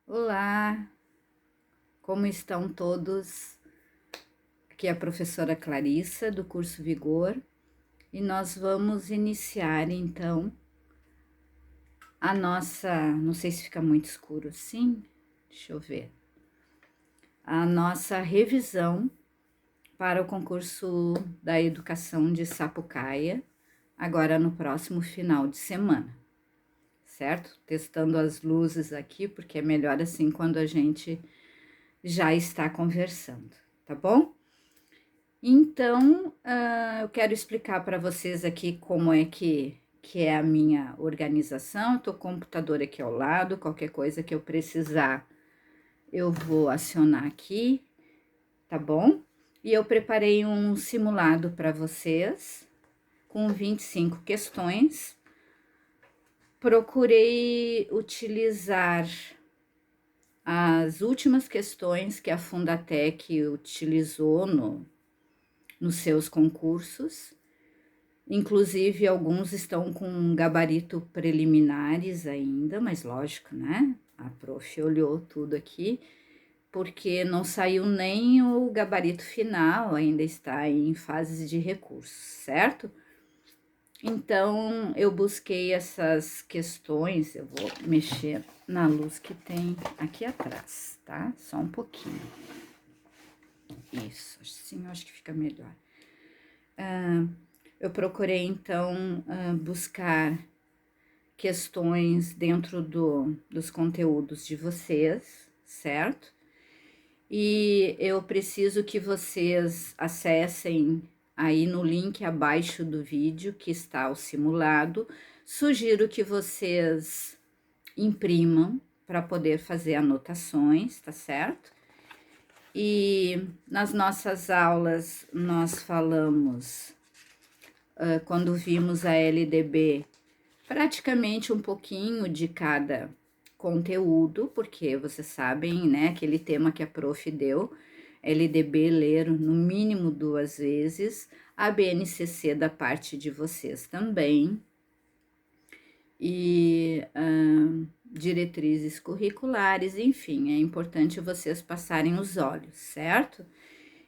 Olá, como estão todos? Aqui é a professora Clarissa do curso Vigor e nós vamos iniciar então a nossa, não sei se fica muito escuro assim, deixa eu ver, a nossa revisão para o concurso da educação de Sapucaia, agora no próximo final de semana, certo? Testando as luzes aqui, porque é melhor assim quando a gente já está conversando, tá bom? Então, eu quero explicar para vocês aqui como é que é a minha organização. Eu tô com o computador aqui ao lado, qualquer coisa que eu precisar, eu vou acionar aqui, tá bom? E eu preparei um simulado para vocês, com 25 questões. Procurei utilizar as últimas questões que a Fundatec utilizou nos seus concursos. Inclusive, alguns estão com gabarito preliminares ainda, mas lógico, né? A prof olhou tudo aqui, porque não saiu nem o gabarito final, ainda está em fase de recurso, certo? Então, eu busquei essas questões, eu vou mexer na luz que tem aqui atrás, tá? Só um pouquinho. Isso, assim eu acho que fica melhor. Eu procurei, então, buscar questões dentro dos conteúdos de vocês, certo? E eu preciso que vocês acessem aí no link abaixo do vídeo que está o simulado. Sugiro que vocês imprimam para poder fazer anotações, tá certo? E nas nossas aulas nós falamos, quando vimos a LDB, praticamente um pouquinho de cada conteúdo, porque vocês sabem, né, aquele tema que a prof deu, LDB ler no mínimo 2 vezes, a BNCC da parte de vocês também, e diretrizes curriculares, enfim, é importante vocês passarem os olhos, certo?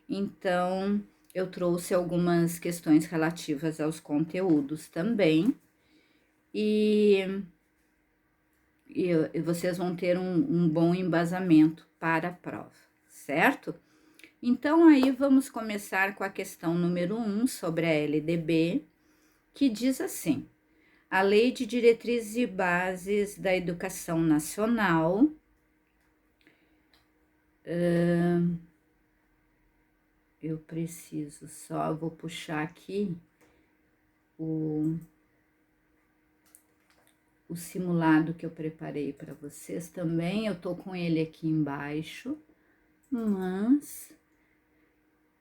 Então, eu trouxe algumas questões relativas aos conteúdos também, e vocês vão ter um bom embasamento para a prova, certo? Então, aí vamos começar com a questão número 1 sobre a LDB, que diz assim: a Lei de Diretrizes e Bases da Educação Nacional, eu preciso só, vou puxar aqui o simulado que eu preparei para vocês também, eu tô com ele aqui embaixo, mas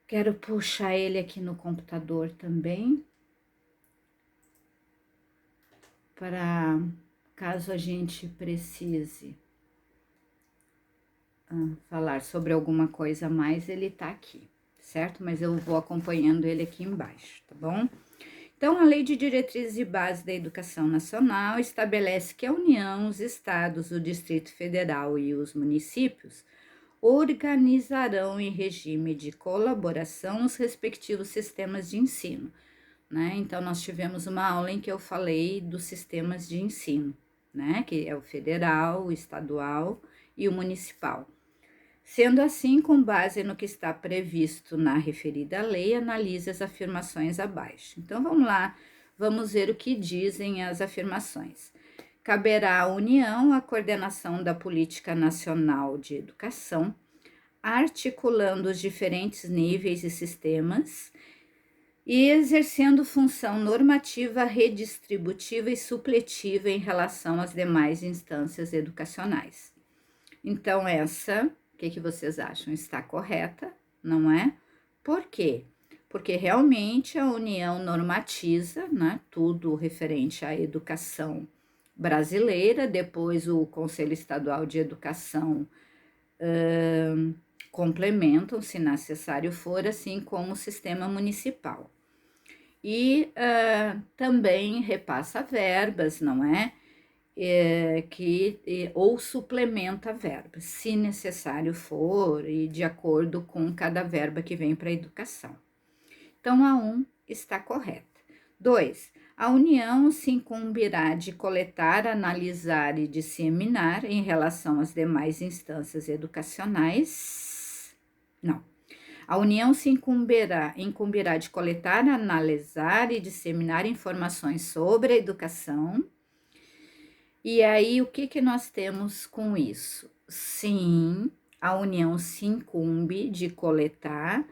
quero puxar ele aqui no computador também, para caso a gente precise falar sobre alguma coisa a mais, ele tá aqui, certo? Mas eu vou acompanhando ele aqui embaixo, tá bom? Então, a Lei de Diretrizes e Bases da Educação Nacional estabelece que a União, os estados, o Distrito Federal e os municípios organizarão em regime de colaboração os respectivos sistemas de ensino, né? Então, nós tivemos uma aula em que eu falei dos sistemas de ensino, né? Que é o federal, o estadual e o municipal. Sendo assim, com base no que está previsto na referida lei, analise as afirmações abaixo. Então, vamos lá, vamos ver o que dizem as afirmações. Caberá à União a coordenação da Política Nacional de Educação, articulando os diferentes níveis e sistemas e exercendo função normativa, redistributiva e supletiva em relação às demais instâncias educacionais. Então, o que vocês acham? Está correta, não é? Por quê? Porque realmente a União normatiza, né, tudo referente à educação brasileira, depois o Conselho Estadual de Educação complementam, se necessário for, assim como o sistema municipal. E também repassa verbas, não é? ou suplementa a verba, se necessário for, e de acordo com cada verba que vem para a educação. Então, a 1 está correta. 2. A União se incumbirá de coletar, analisar e disseminar em relação às demais instâncias educacionais. Não. A União se incumbirá de coletar, analisar e disseminar informações sobre a educação. E aí, o que nós temos com isso? Sim, a União se incumbe de coletar,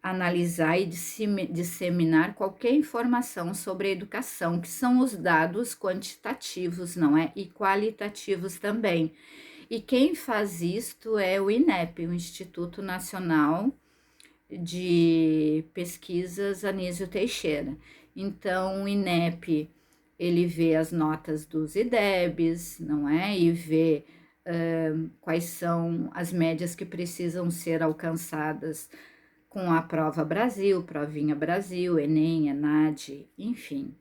analisar e disseminar qualquer informação sobre a educação, que são os dados quantitativos, não é? E qualitativos também. E quem faz isto é o INEP, o Instituto Nacional de Pesquisas Anísio Teixeira. Então, o INEP, ele vê as notas dos IDEBs, não é? E vê quais são as médias que precisam ser alcançadas com a Prova Brasil, Provinha Brasil, Enem, ENAD, enfim.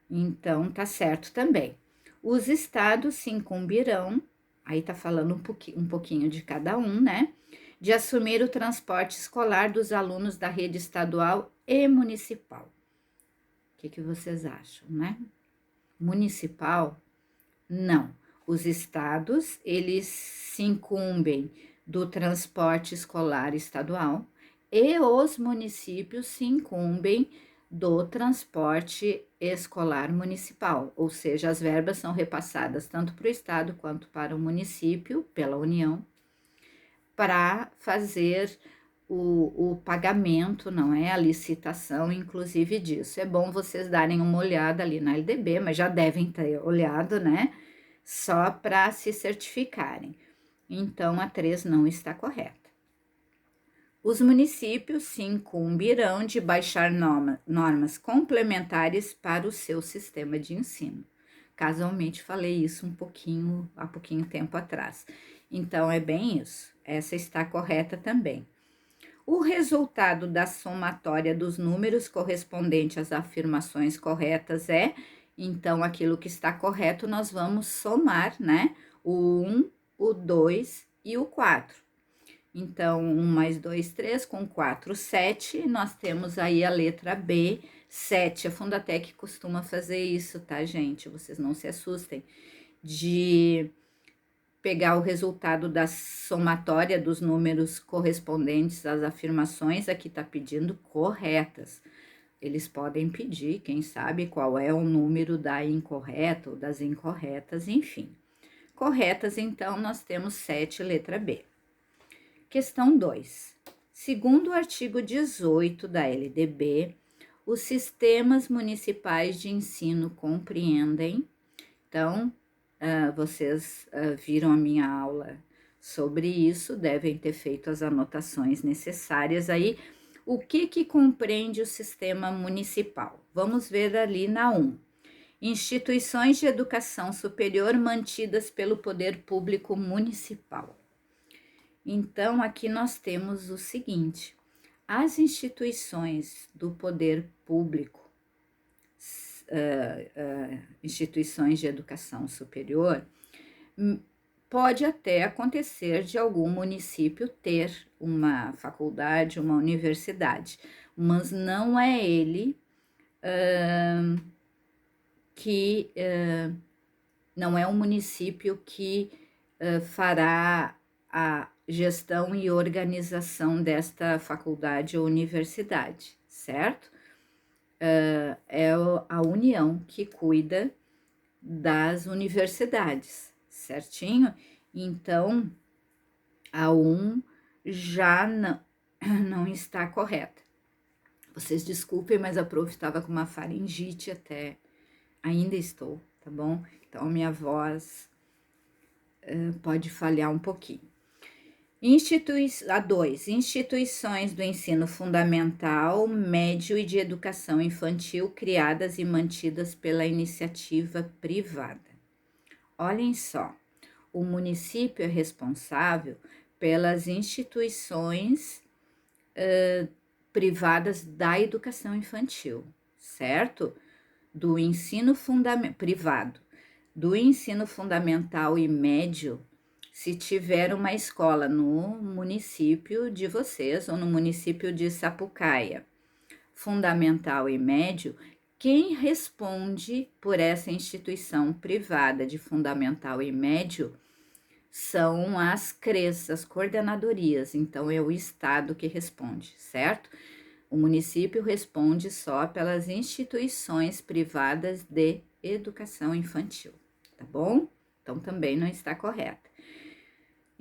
Então, tá certo também. Os estados se incumbirão, aí tá falando um pouquinho de cada um, né? De assumir o transporte escolar dos alunos da rede estadual e municipal. O que vocês acham, né? Municipal? Não. Os estados, eles se incumbem do transporte escolar estadual, e os municípios se incumbem do transporte escolar municipal, ou seja, as verbas são repassadas tanto para o estado quanto para o município, pela União, para fazer o pagamento, não é? A licitação, inclusive, disso. É bom vocês darem uma olhada ali na LDB, mas já devem ter olhado, né? Só para se certificarem. Então, a 3 não está correta. Os municípios se incumbirão de baixar normas complementares para o seu sistema de ensino. Casualmente falei isso há pouquinho tempo atrás. Então, é bem isso. Essa está correta também. O resultado da somatória dos números correspondente às afirmações corretas é, então, aquilo que está correto, nós vamos somar, né? O 1, o 2 e o 4. Então, 1 mais 2, 3, com 4, 7. Nós temos aí a letra B, 7. A Fundatec costuma fazer isso, tá, gente? Vocês não se assustem. De pegar o resultado da somatória dos números correspondentes às afirmações, aqui tá pedindo corretas. Eles podem pedir, quem sabe, qual é o número da incorreta ou das incorretas, enfim. Corretas, então, nós temos 7, letra B. Questão 2. Segundo o artigo 18 da LDB, os sistemas municipais de ensino compreendem. Então, vocês viram a minha aula sobre isso, devem ter feito as anotações necessárias aí. O que compreende o sistema municipal? Vamos ver ali na 1. Instituições de educação superior mantidas pelo poder público municipal. Então, aqui nós temos o seguinte: as instituições do poder público, instituições de educação superior, pode até acontecer de algum município ter uma faculdade, uma universidade, mas não é ele não é o município que fará a gestão e organização desta faculdade ou universidade, certo? É a União que cuida das universidades, certinho? Então, a 1 já não está correta. Vocês desculpem, mas a prof estava com uma faringite até, ainda estou, tá bom? Então, a minha voz pode falhar um pouquinho. A 2. Instituições do ensino fundamental, médio e de educação infantil criadas e mantidas pela iniciativa privada. Olhem só, o município é responsável pelas instituições privadas da educação infantil, certo? Do ensino privado, do ensino fundamental e médio, se tiver uma escola no município de vocês ou no município de Sapucaia, fundamental e médio, quem responde por essa instituição privada de fundamental e médio são as CREs, as coordenadorias, então é o Estado que responde, certo? O município responde só pelas instituições privadas de educação infantil, tá bom? Então também não está correta.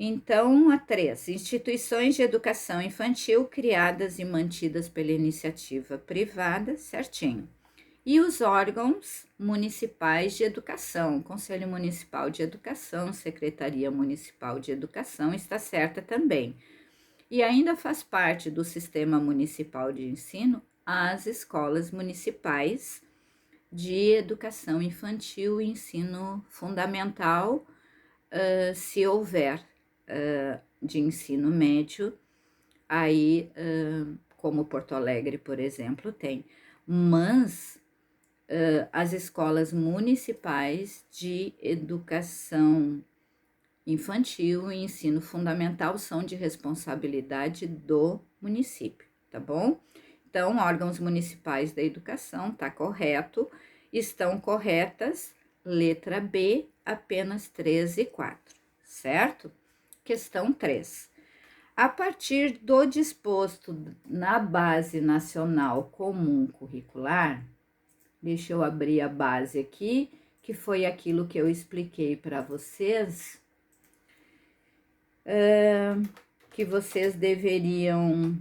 Então, a 3, instituições de educação infantil criadas e mantidas pela iniciativa privada, certinho. E os órgãos municipais de educação, Conselho Municipal de Educação, Secretaria Municipal de Educação, está certa também. E ainda faz parte do Sistema Municipal de Ensino as escolas municipais de educação infantil e ensino fundamental, se houver de ensino médio, aí, como Porto Alegre, por exemplo, tem. Mas as escolas municipais de educação infantil e ensino fundamental são de responsabilidade do município, tá bom? Então, órgãos municipais da educação, tá correto, estão corretas, letra B, apenas 3 e 4, certo? Questão 3. A partir do disposto na Base Nacional Comum Curricular, deixa eu abrir a base aqui, que foi aquilo que eu expliquei para vocês, que vocês deveriam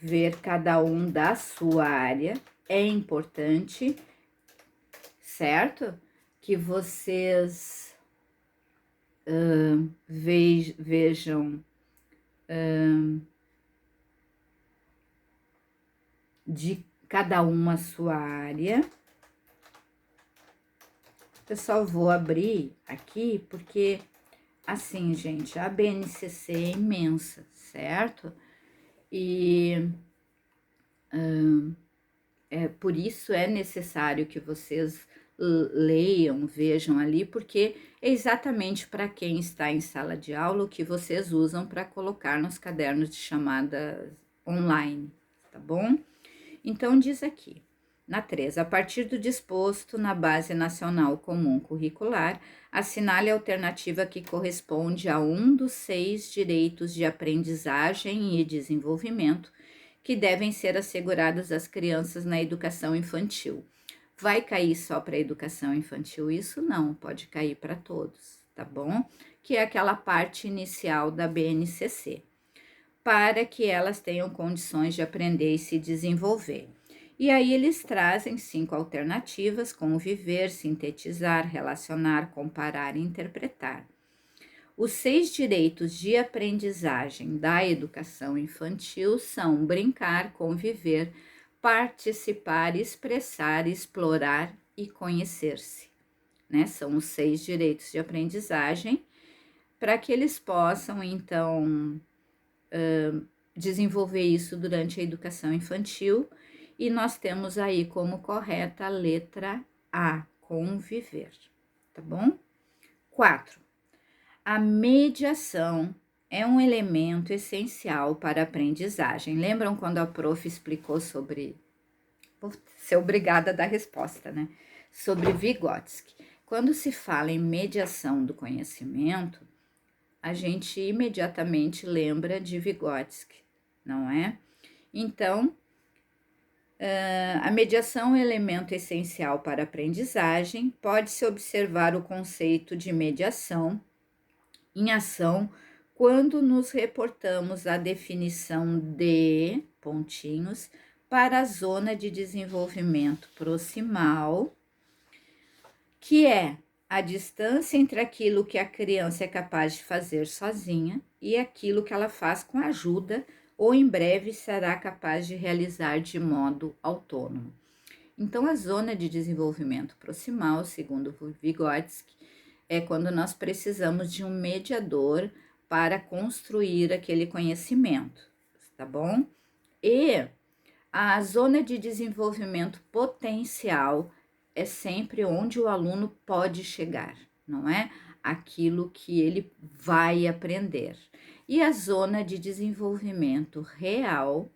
ver cada um da sua área, é importante, certo? Que vocês vejam de cada uma a sua área. Eu só vou abrir aqui porque, assim, gente, a BNCC é imensa, certo? E por isso é necessário que vocês leiam, vejam ali, porque é exatamente para quem está em sala de aula o que vocês usam para colocar nos cadernos de chamada online, tá bom? Então, diz aqui, na 3, a partir do disposto na Base Nacional Comum Curricular, assinale a alternativa que corresponde a um dos 6 direitos de aprendizagem e desenvolvimento que devem ser assegurados às crianças na educação infantil. Vai cair só para a educação infantil? Isso não, pode cair para todos, tá bom? Que é aquela parte inicial da BNCC, para que elas tenham condições de aprender e se desenvolver. E aí eles trazem 5 alternativas: conviver, sintetizar, relacionar, comparar e interpretar. Os 6 direitos de aprendizagem da educação infantil são brincar, conviver, participar, expressar, explorar e conhecer-se, né? São os 6 direitos de aprendizagem para que eles possam, então, desenvolver isso durante a educação infantil. E nós temos aí como correta a letra A, conviver, tá bom? 4. A mediação é um elemento essencial para a aprendizagem. Lembram quando a prof explicou sobre... Vou ser obrigada a dar resposta, né? Sobre Vygotsky. Quando se fala em mediação do conhecimento, a gente imediatamente lembra de Vygotsky, não é? Então, a mediação é um elemento essencial para a aprendizagem. Pode-se observar o conceito de mediação em ação quando nos reportamos à definição de pontinhos para a zona de desenvolvimento proximal, que é a distância entre aquilo que a criança é capaz de fazer sozinha e aquilo que ela faz com ajuda ou em breve será capaz de realizar de modo autônomo. Então, a zona de desenvolvimento proximal, segundo Vygotsky, é quando nós precisamos de um mediador para construir aquele conhecimento, tá bom? E a zona de desenvolvimento potencial é sempre onde o aluno pode chegar, não é? Aquilo que ele vai aprender. E a zona de desenvolvimento real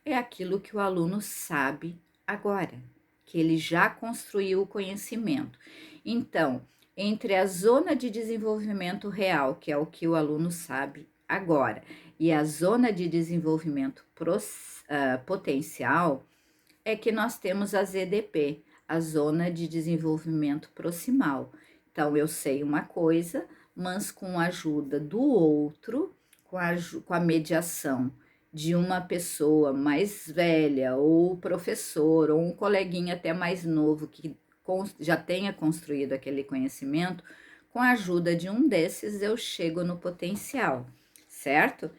é aquilo que o aluno sabe agora, que ele já construiu o conhecimento. Então, entre a zona de desenvolvimento real, que é o que o aluno sabe agora, e a zona de desenvolvimento potencial, é que nós temos a ZDP, a zona de desenvolvimento proximal. Então, eu sei uma coisa, mas com a ajuda do outro, com a mediação de uma pessoa mais velha, ou professor, ou um coleguinha até mais novo que já tenha construído aquele conhecimento, com a ajuda de um desses eu chego no potencial, certo?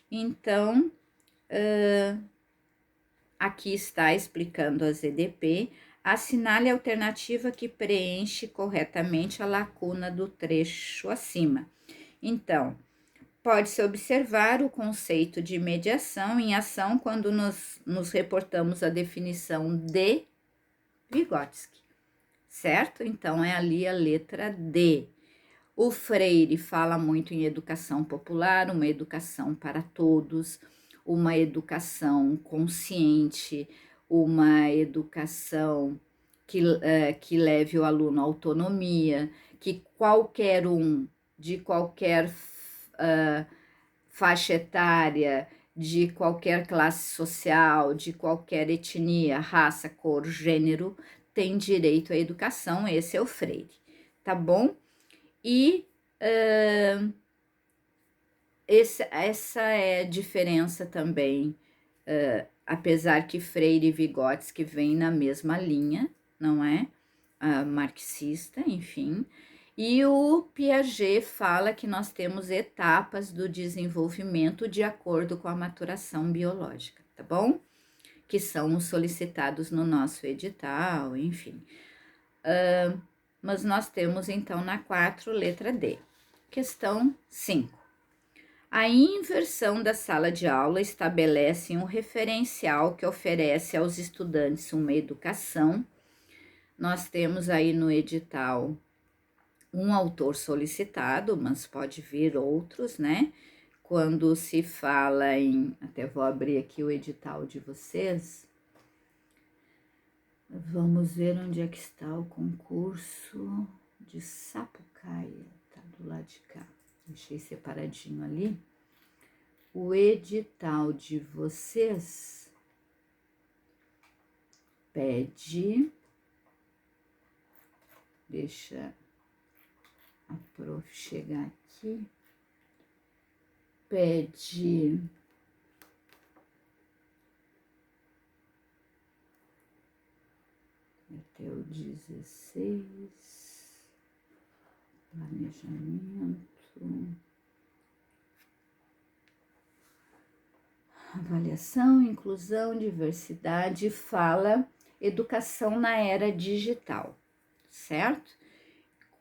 Então, aqui está explicando a ZDP. Assinale a alternativa que preenche corretamente a lacuna do trecho acima. Então, pode-se observar o conceito de mediação em ação quando nos reportamos à definição de Vygotsky, certo? Então, é ali a letra D. O Freire fala muito em educação popular, uma educação para todos, uma educação consciente, uma educação que leve o aluno à autonomia, que qualquer um, de qualquer faixa etária, de qualquer classe social, de qualquer etnia, raça, cor, gênero, tem direito à educação. Esse é o Freire, tá bom? E essa é a diferença também, apesar que Freire e Vygotsky vêm na mesma linha, não é? Marxista, enfim. E o Piaget fala que nós temos etapas do desenvolvimento de acordo com a maturação biológica, tá bom? Que são os solicitados no nosso edital, enfim. Mas nós temos então na 4, letra D. Questão 5. A inversão da sala de aula estabelece um referencial que oferece aos estudantes uma educação. Nós temos aí no edital um autor solicitado, mas pode vir outros, né? Quando se fala em... Até vou abrir aqui o edital de vocês. Vamos ver onde é que está o concurso de Sapucaia. Tá do lado de cá. Deixei separadinho ali. O edital de vocês pede... Deixa a prof chegar aqui. Pede... até o 16, planejamento, avaliação, inclusão, diversidade, fala educação na era digital, certo?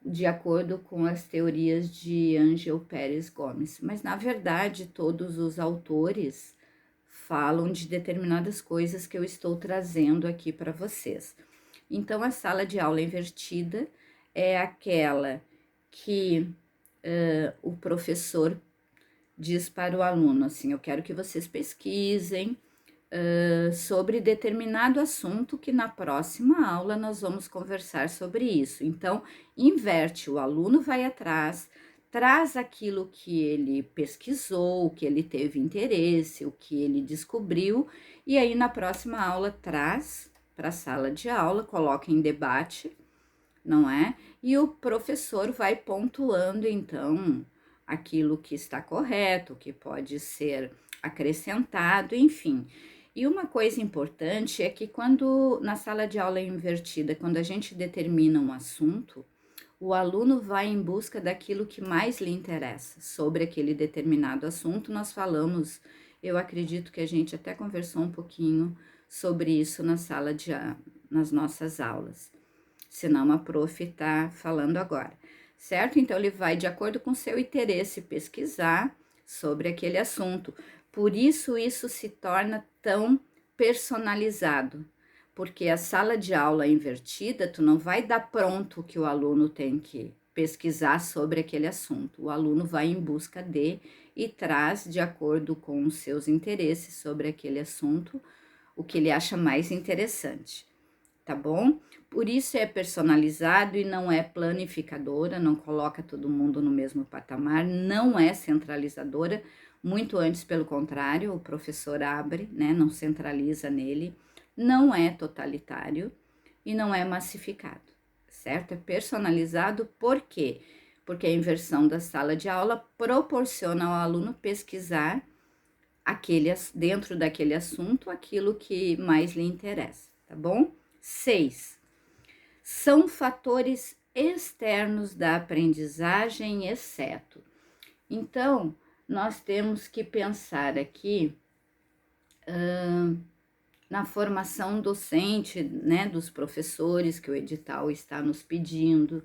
De acordo com as teorias de Ângel Pérez Gomes, mas na verdade todos os autores falam de determinadas coisas que eu estou trazendo aqui para vocês. Então, a sala de aula invertida é aquela que o professor diz para o aluno, assim, eu quero que vocês pesquisem sobre determinado assunto que na próxima aula nós vamos conversar sobre isso. Então, inverte, o aluno vai atrás, traz aquilo que ele pesquisou, o que ele teve interesse, o que ele descobriu, e aí na próxima aula traz para a sala de aula, coloca em debate, não é? E o professor vai pontuando, então, aquilo que está correto, que pode ser acrescentado, enfim. E uma coisa importante é que quando, na sala de aula invertida, quando a gente determina um assunto, o aluno vai em busca daquilo que mais lhe interessa sobre aquele determinado assunto. Nós falamos, eu acredito que a gente até conversou um pouquinho sobre isso nas nossas aulas, senão a prof está falando agora, certo? Então, ele vai de acordo com seu interesse pesquisar sobre aquele assunto. Por isso, isso se torna tão personalizado, porque a sala de aula invertida, tu não vai dar pronto o que o aluno tem que pesquisar sobre aquele assunto. O aluno vai em busca de e traz, de acordo com os seus interesses sobre aquele assunto, o que ele acha mais interessante, tá bom? Por isso é personalizado e não é planificadora, não coloca todo mundo no mesmo patamar, não é centralizadora, muito antes, pelo contrário, o professor abre, né, não centraliza nele, não é totalitário e não é massificado, certo? É personalizado por quê? Porque a inversão da sala de aula proporciona ao aluno pesquisar dentro daquele assunto aquilo que mais lhe interessa, tá bom? 6. São fatores externos da aprendizagem, exceto. Então, nós temos que pensar aqui na formação docente, né, dos professores que o edital está nos pedindo.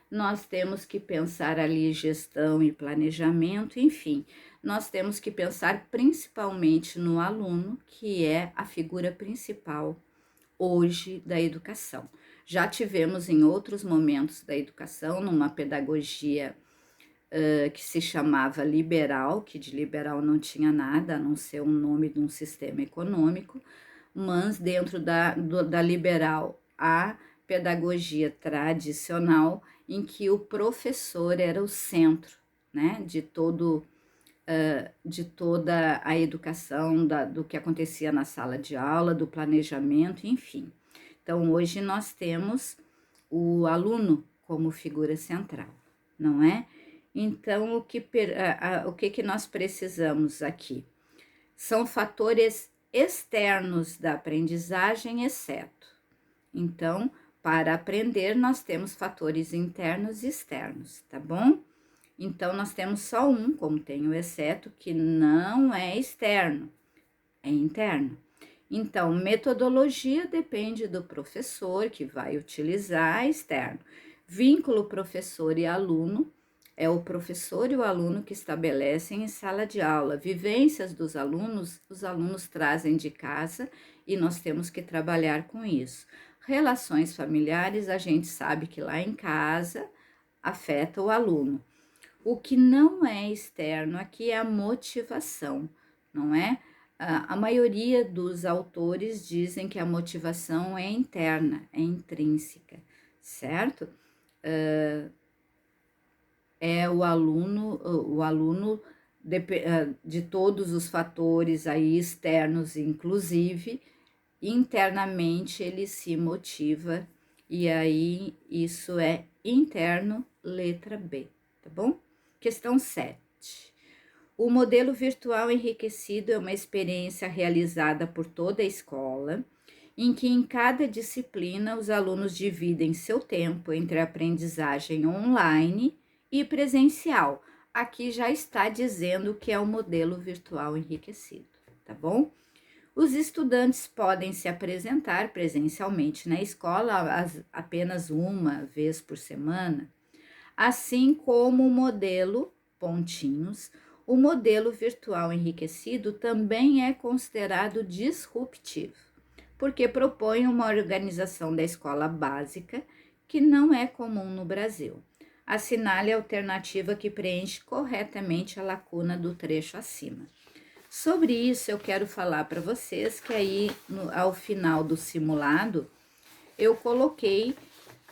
Nós temos que pensar ali gestão e planejamento, enfim, nós temos que pensar principalmente no aluno, que é a figura principal hoje da educação. Já tivemos em outros momentos da educação, numa pedagogia que se chamava liberal, que de liberal não tinha nada, a não ser um nome de um sistema econômico, mas dentro da liberal, a pedagogia tradicional, em que o professor era o centro, né, de toda a educação, do que acontecia na sala de aula, do planejamento, enfim. Então, hoje nós temos o aluno como figura central, não é? Então, o que nós precisamos aqui? São fatores externos da aprendizagem, exceto. Então, para aprender, nós temos fatores internos e externos, tá bom? Então, nós temos só um, como tem o exceto, que não é externo, é interno. Então, metodologia depende do professor que vai utilizar, externo. Vínculo professor e aluno é o professor e o aluno que estabelecem em sala de aula. Vivências dos alunos, os alunos trazem de casa e nós temos que trabalhar com isso. Relações familiares, a gente sabe que lá em casa afeta o aluno. O que não é externo aqui é a motivação, não é? A maioria dos autores dizem que a motivação é interna, é intrínseca, certo? É o aluno de todos os fatores aí externos, inclusive, internamente ele se motiva, e aí isso é interno, letra B, tá bom? Questão 7. O modelo virtual enriquecido é uma experiência realizada por toda a escola, em que em cada disciplina os alunos dividem seu tempo entre a aprendizagem online e presencial. Aqui já está dizendo que é o modelo virtual enriquecido, tá bom? Os estudantes podem se apresentar presencialmente na escola apenas uma vez por semana, assim como o modelo pontinhos. O modelo virtual enriquecido também é considerado disruptivo, porque propõe uma organização da escola básica que não é comum no Brasil. Assinale a alternativa que preenche corretamente a lacuna do trecho acima. Sobre isso, eu quero falar para vocês que aí, ao final do simulado, eu coloquei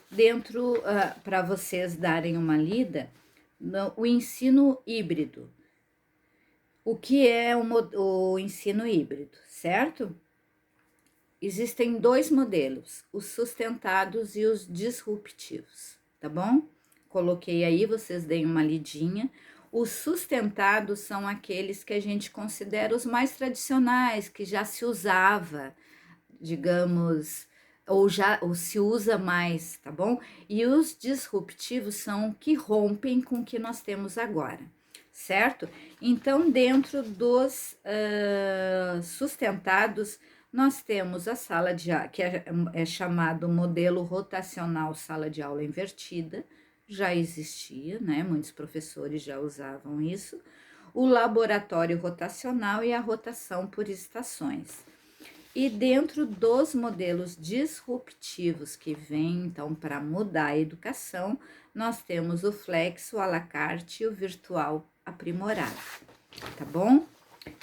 dentro, para vocês darem uma lida, o ensino híbrido. O que é o ensino híbrido, certo? Existem dois modelos, os sustentados e os disruptivos, tá bom? Coloquei aí, vocês deem uma lidinha. Os sustentados são aqueles que a gente considera os mais tradicionais, que já se usava, digamos, ou se usa mais, tá bom? E os disruptivos são que rompem com o que nós temos agora, certo? Então, dentro dos sustentados, nós temos a sala de aula, que é chamado modelo rotacional sala de aula invertida, já existia, né? Muitos professores já usavam isso. O laboratório rotacional e a rotação por estações. E dentro dos modelos disruptivos que vêm, então, para mudar a educação, nós temos o flex, o à la carte e o virtual aprimorado, tá bom?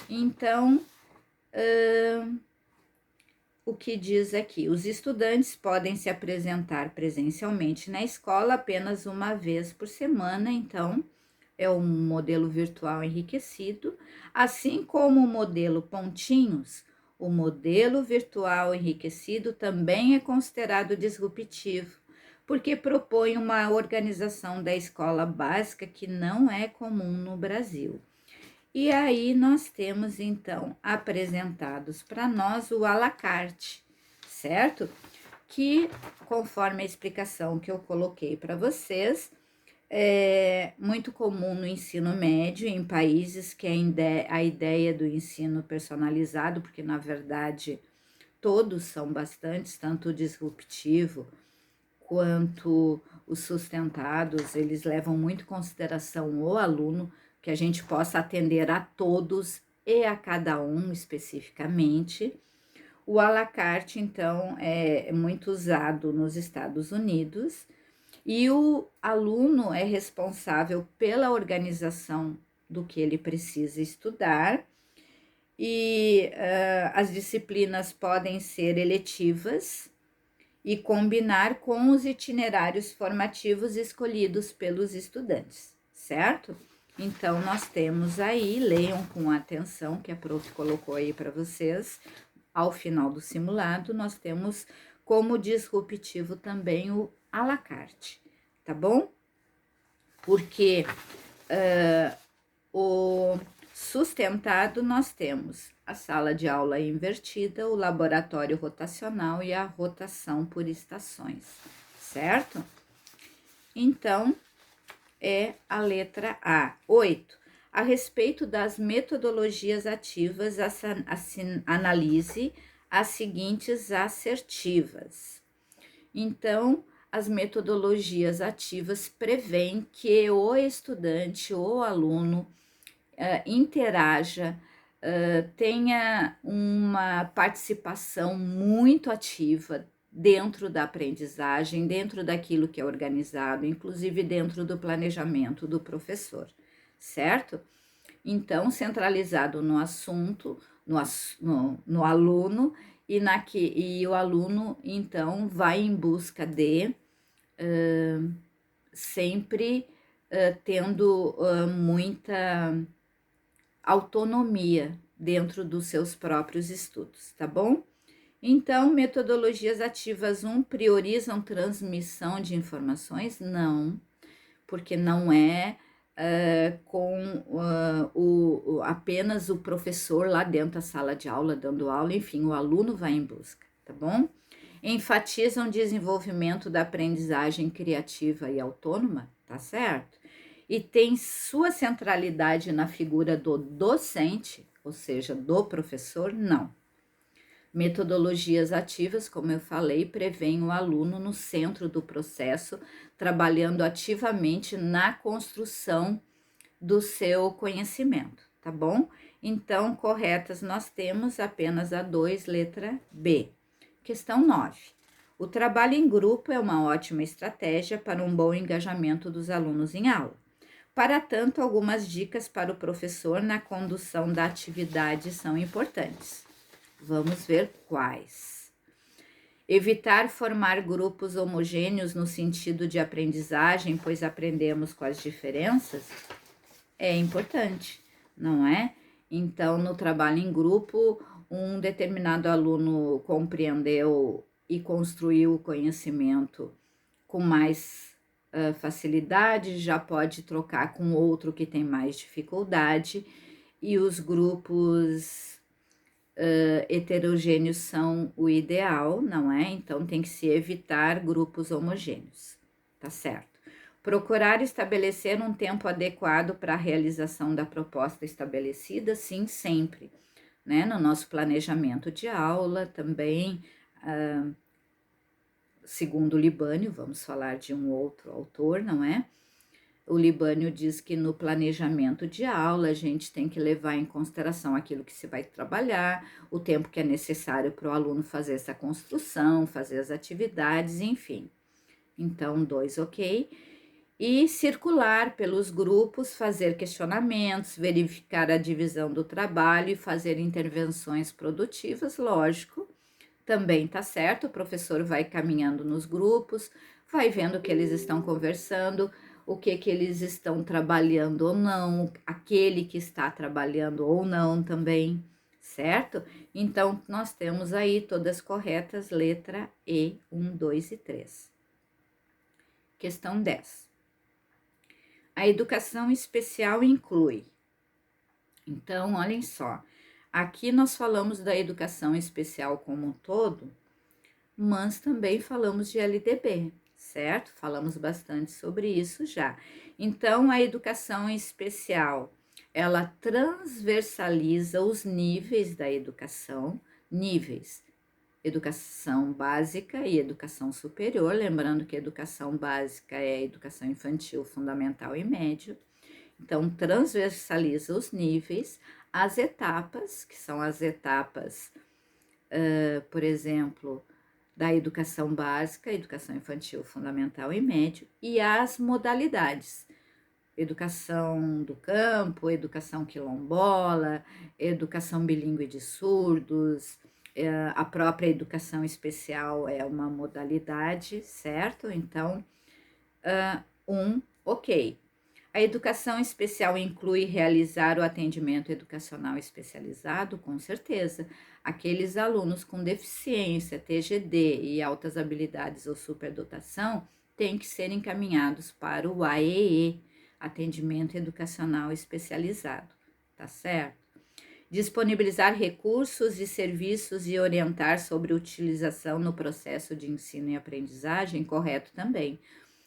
Então, o que diz aqui? Os estudantes podem se apresentar presencialmente na escola apenas uma vez por semana, então, é um modelo virtual enriquecido, assim como o modelo pontinhos. O modelo virtual enriquecido também é considerado disruptivo, porque propõe uma organização da escola básica que não é comum no Brasil. E aí nós temos então apresentados para nós o à la carte, certo? Que, conforme a explicação que eu coloquei para vocês, é muito comum no ensino médio, em países que a ideia do ensino personalizado, porque na verdade todos são bastantes, tanto o disruptivo quanto os sustentados, eles levam muito em consideração o aluno, que a gente possa atender a todos e a cada um especificamente. O à la carte, então, é muito usado nos Estados Unidos, e o aluno é responsável pela organização do que ele precisa estudar, e as disciplinas podem ser eletivas e combinar com os itinerários formativos escolhidos pelos estudantes, certo? Então, nós temos aí, leiam com atenção, que a prof colocou aí para vocês, ao final do simulado, nós temos como disruptivo também o à la carte, tá bom? Porque o sustentado nós temos a sala de aula invertida, o laboratório rotacional e a rotação por estações, certo? Então, é a letra A. 8. A respeito das metodologias ativas, analise as seguintes assertivas. Então, as metodologias ativas prevêem que o estudante ou aluno interaja, tenha uma participação muito ativa dentro da aprendizagem, dentro daquilo que é organizado, inclusive dentro do planejamento do professor, certo? Então, centralizado no assunto, no aluno, e o aluno, então, vai em busca de sempre tendo muita autonomia dentro dos seus próprios estudos, tá bom? Então, metodologias ativas 1 priorizam transmissão de informações? Não, porque não é com apenas o professor lá dentro da sala de aula dando aula, enfim, o aluno vai em busca, tá bom? Enfatizam o desenvolvimento da aprendizagem criativa e autônoma, tá certo? E tem sua centralidade na figura do docente, ou seja, do professor? Não. Metodologias ativas, como eu falei, prevêem o aluno no centro do processo, trabalhando ativamente na construção do seu conhecimento, tá bom? Então, corretas nós temos apenas a 2, letra B. Questão 9. O trabalho em grupo é uma ótima estratégia para um bom engajamento dos alunos em aula. Para tanto, algumas dicas para o professor na condução da atividade são importantes. Vamos ver quais. Evitar formar grupos homogêneos no sentido de aprendizagem, pois aprendemos com as diferenças, é importante, não é? Então, no trabalho em grupo, um determinado aluno compreendeu e construiu o conhecimento com mais facilidade, já pode trocar com outro que tem mais dificuldade, e os grupos heterogêneos são o ideal, não é? Então, tem que se evitar grupos homogêneos, tá certo? Procurar estabelecer um tempo adequado para a realização da proposta estabelecida, sim, sempre, né? No nosso planejamento de aula também, segundo Libânio, vamos falar de um outro autor, não é? O Libânio diz que no planejamento de aula a gente tem que levar em consideração aquilo que se vai trabalhar, o tempo que é necessário para o aluno fazer essa construção, fazer as atividades, enfim. Então, 2, ok. E circular pelos grupos, fazer questionamentos, verificar a divisão do trabalho e fazer intervenções produtivas, lógico. Também tá certo, o professor vai caminhando nos grupos, vai vendo o que eles estão conversando, o que eles estão trabalhando ou não, aquele que está trabalhando ou não também, certo? Então, nós temos aí todas corretas, letra E, 1, 2 e 3. Questão 10. A educação especial inclui. Então, olhem só, aqui nós falamos da educação especial como um todo, mas também falamos de LDB, certo? Falamos bastante sobre isso já. Então, a educação especial, ela transversaliza os níveis da educação, níveis, educação básica e educação superior, lembrando que educação básica é a educação infantil, fundamental e médio. Então, transversaliza os níveis, as etapas, que são as etapas, por exemplo, da educação básica, educação infantil, fundamental e médio, e as modalidades, educação do campo, educação quilombola, educação bilíngue de surdos, a própria educação especial é uma modalidade, certo? Então, ok. A educação especial inclui realizar o atendimento educacional especializado? Com certeza. Aqueles alunos com deficiência, TGD e altas habilidades ou superdotação têm que ser encaminhados para o AEE, Atendimento Educacional Especializado, tá certo? Disponibilizar recursos e serviços e orientar sobre utilização no processo de ensino e aprendizagem? Correto também.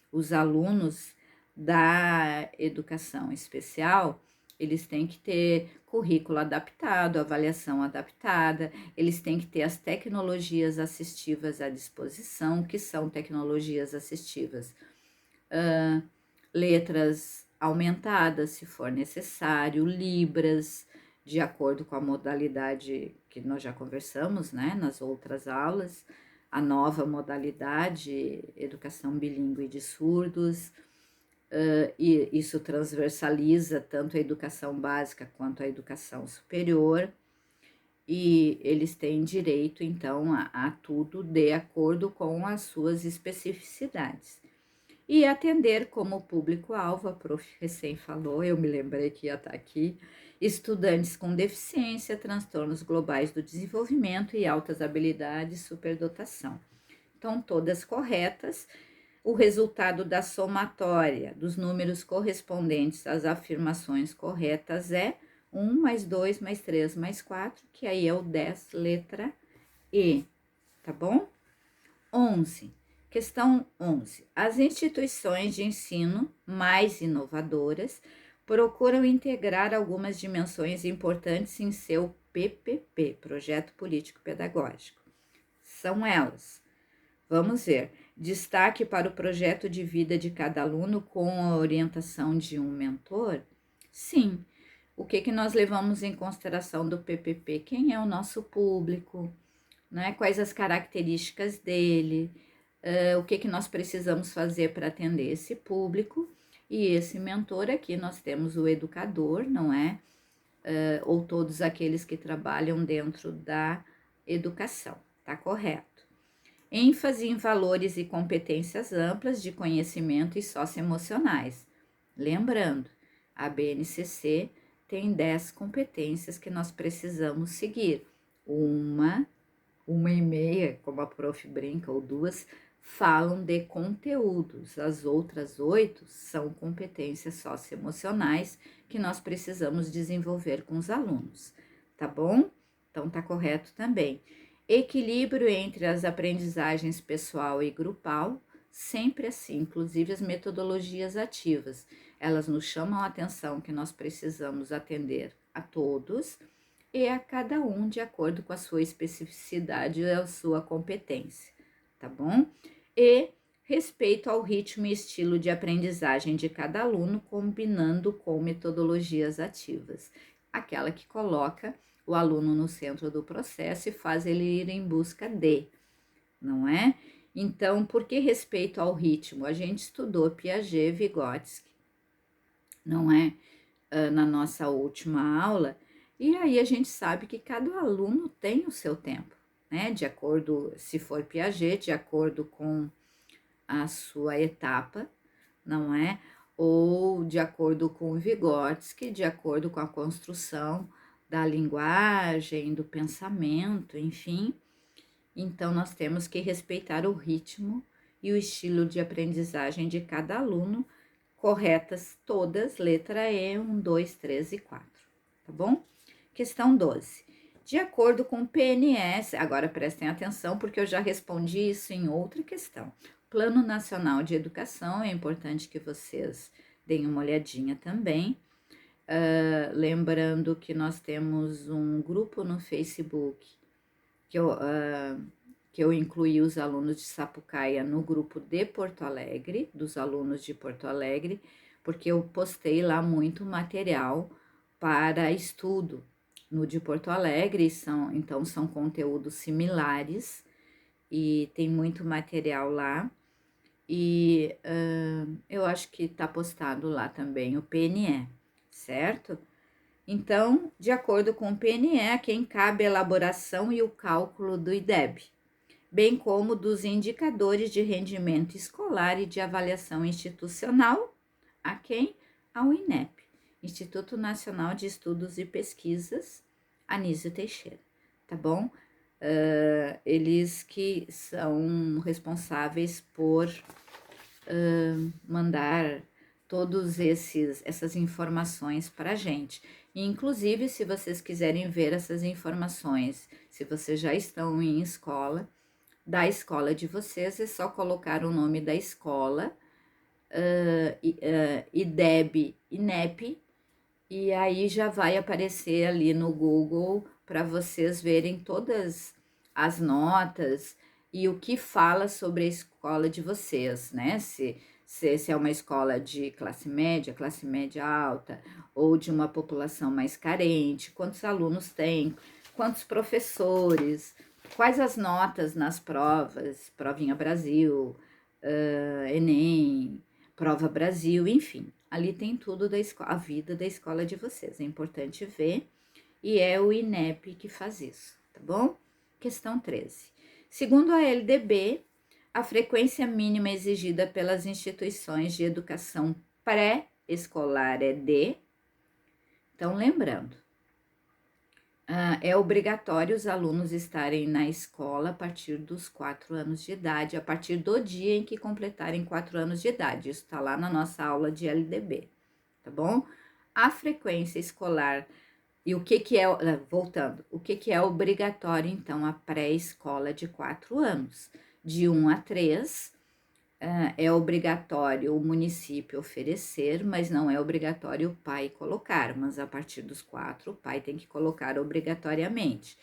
Os alunos da educação especial, eles têm que ter currículo adaptado, avaliação adaptada, eles têm que ter as tecnologias assistivas à disposição, que são tecnologias assistivas, letras aumentadas, se for necessário, libras, de acordo com a modalidade que nós já conversamos, né, nas outras aulas, a nova modalidade, educação bilíngue de surdos, e isso transversaliza tanto a educação básica quanto a educação superior, e eles têm direito, então, a tudo de acordo com as suas especificidades. E atender como público-alvo, a prof. recém falou, eu me lembrei que ia estar aqui, estudantes com deficiência, transtornos globais do desenvolvimento e altas habilidades, superdotação. Então, todas corretas. O resultado da somatória dos números correspondentes às afirmações corretas é 1 mais 2 mais 3 mais 4, que aí é o 10, letra E, tá bom? 11. Questão 11. As instituições de ensino mais inovadoras procuram integrar algumas dimensões importantes em seu PPP, Projeto Político Pedagógico. São elas. Vamos ver. Destaque para o projeto de vida de cada aluno com a orientação de um mentor? Sim. O que nós levamos em consideração do PPP? Quem é o nosso público? Né? Quais as características dele? O que nós precisamos fazer para atender esse público? E esse mentor aqui nós temos o educador, não é? Ou todos aqueles que trabalham dentro da educação, tá correto? ênfase em valores e competências amplas de conhecimento e socioemocionais. Lembrando, a BNCC tem 10 competências que nós precisamos seguir. Uma e meia, como a prof brinca, ou 2, falam de conteúdos. As outras 8 são competências socioemocionais que nós precisamos desenvolver com os alunos, tá bom? Então, tá correto também. Equilíbrio entre as aprendizagens pessoal e grupal, sempre assim, inclusive as metodologias ativas. Elas nos chamam a atenção que nós precisamos atender a todos e a cada um de acordo com a sua especificidade e a sua competência, tá bom? E respeito ao ritmo e estilo de aprendizagem de cada aluno, combinando com metodologias ativas, aquela que coloca o aluno no centro do processo e faz ele ir em busca de, não é? Então, por que respeito ao ritmo? A gente estudou Piaget e Vygotsky, não é? Na nossa última aula, e aí a gente sabe que cada aluno tem o seu tempo, né? De acordo, se for Piaget, de acordo com a sua etapa, não é? Ou de acordo com Vygotsky, de acordo com a construção da linguagem, do pensamento, enfim. Então, nós temos que respeitar o ritmo e o estilo de aprendizagem de cada aluno, corretas todas, letra E, 1, 2, 3 e 4, tá bom? Questão 12. De acordo com o PNS, agora prestem atenção porque eu já respondi isso em outra questão. Plano Nacional de Educação, é importante que vocês deem uma olhadinha também. Lembrando que nós temos um grupo no Facebook que eu incluí os alunos de Sapucaia no grupo de Porto Alegre, dos alunos de Porto Alegre, porque eu postei lá muito material para estudo no de Porto Alegre, então são conteúdos similares e tem muito material lá. E eu acho que está postado lá também o PNE, certo? Então, de acordo com o PNE, a quem cabe a elaboração e o cálculo do IDEB, bem como dos indicadores de rendimento escolar e de avaliação institucional, a quem? Ao INEP, Instituto Nacional de Estudos e Pesquisas, Anísio Teixeira, tá bom? Eles que são responsáveis por mandar todos essas informações para a gente. E, inclusive, se vocês quiserem ver essas informações, se vocês já estão em escola, da escola de vocês, é só colocar o nome da escola, IDEB, INEP, e aí já vai aparecer ali no Google para vocês verem todas as notas e o que fala sobre a escola de vocês, né? Se é uma escola de classe média alta, ou de uma população mais carente, quantos alunos tem, quantos professores, quais as notas nas provas, Provinha Brasil, Enem, Prova Brasil, enfim. Ali tem tudo da escola, a vida da escola de vocês. É importante ver e é o INEP que faz isso, tá bom? Questão 13. Segundo a LDB, a frequência mínima exigida pelas instituições de educação pré-escolar é de... Então, lembrando, é obrigatório os alunos estarem na escola a partir dos 4 anos de idade, a partir do dia em que completarem 4 anos de idade. Isso está lá na nossa aula de LDB, tá bom? A frequência escolar e o que é, voltando, o que é obrigatório, então, a pré-escola de 4 anos? De 1 a 3, é obrigatório o município oferecer, mas não é obrigatório o pai colocar, mas a partir dos 4, o pai tem que colocar obrigatoriamente.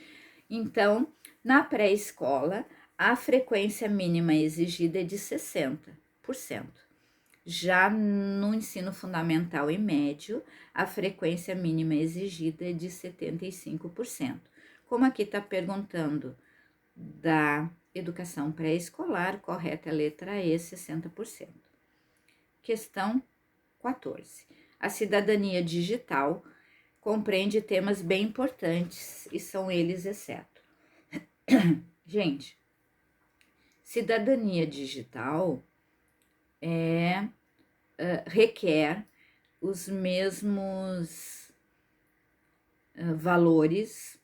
Então, na pré-escola, a frequência mínima exigida é de 60%. Já no ensino fundamental e médio, a frequência mínima exigida é de 75%. Como aqui está perguntando da educação pré-escolar, correta é a letra E, 60%. Questão 14. A cidadania digital compreende temas bem importantes e são eles exceto. Gente, cidadania digital requer os mesmos valores,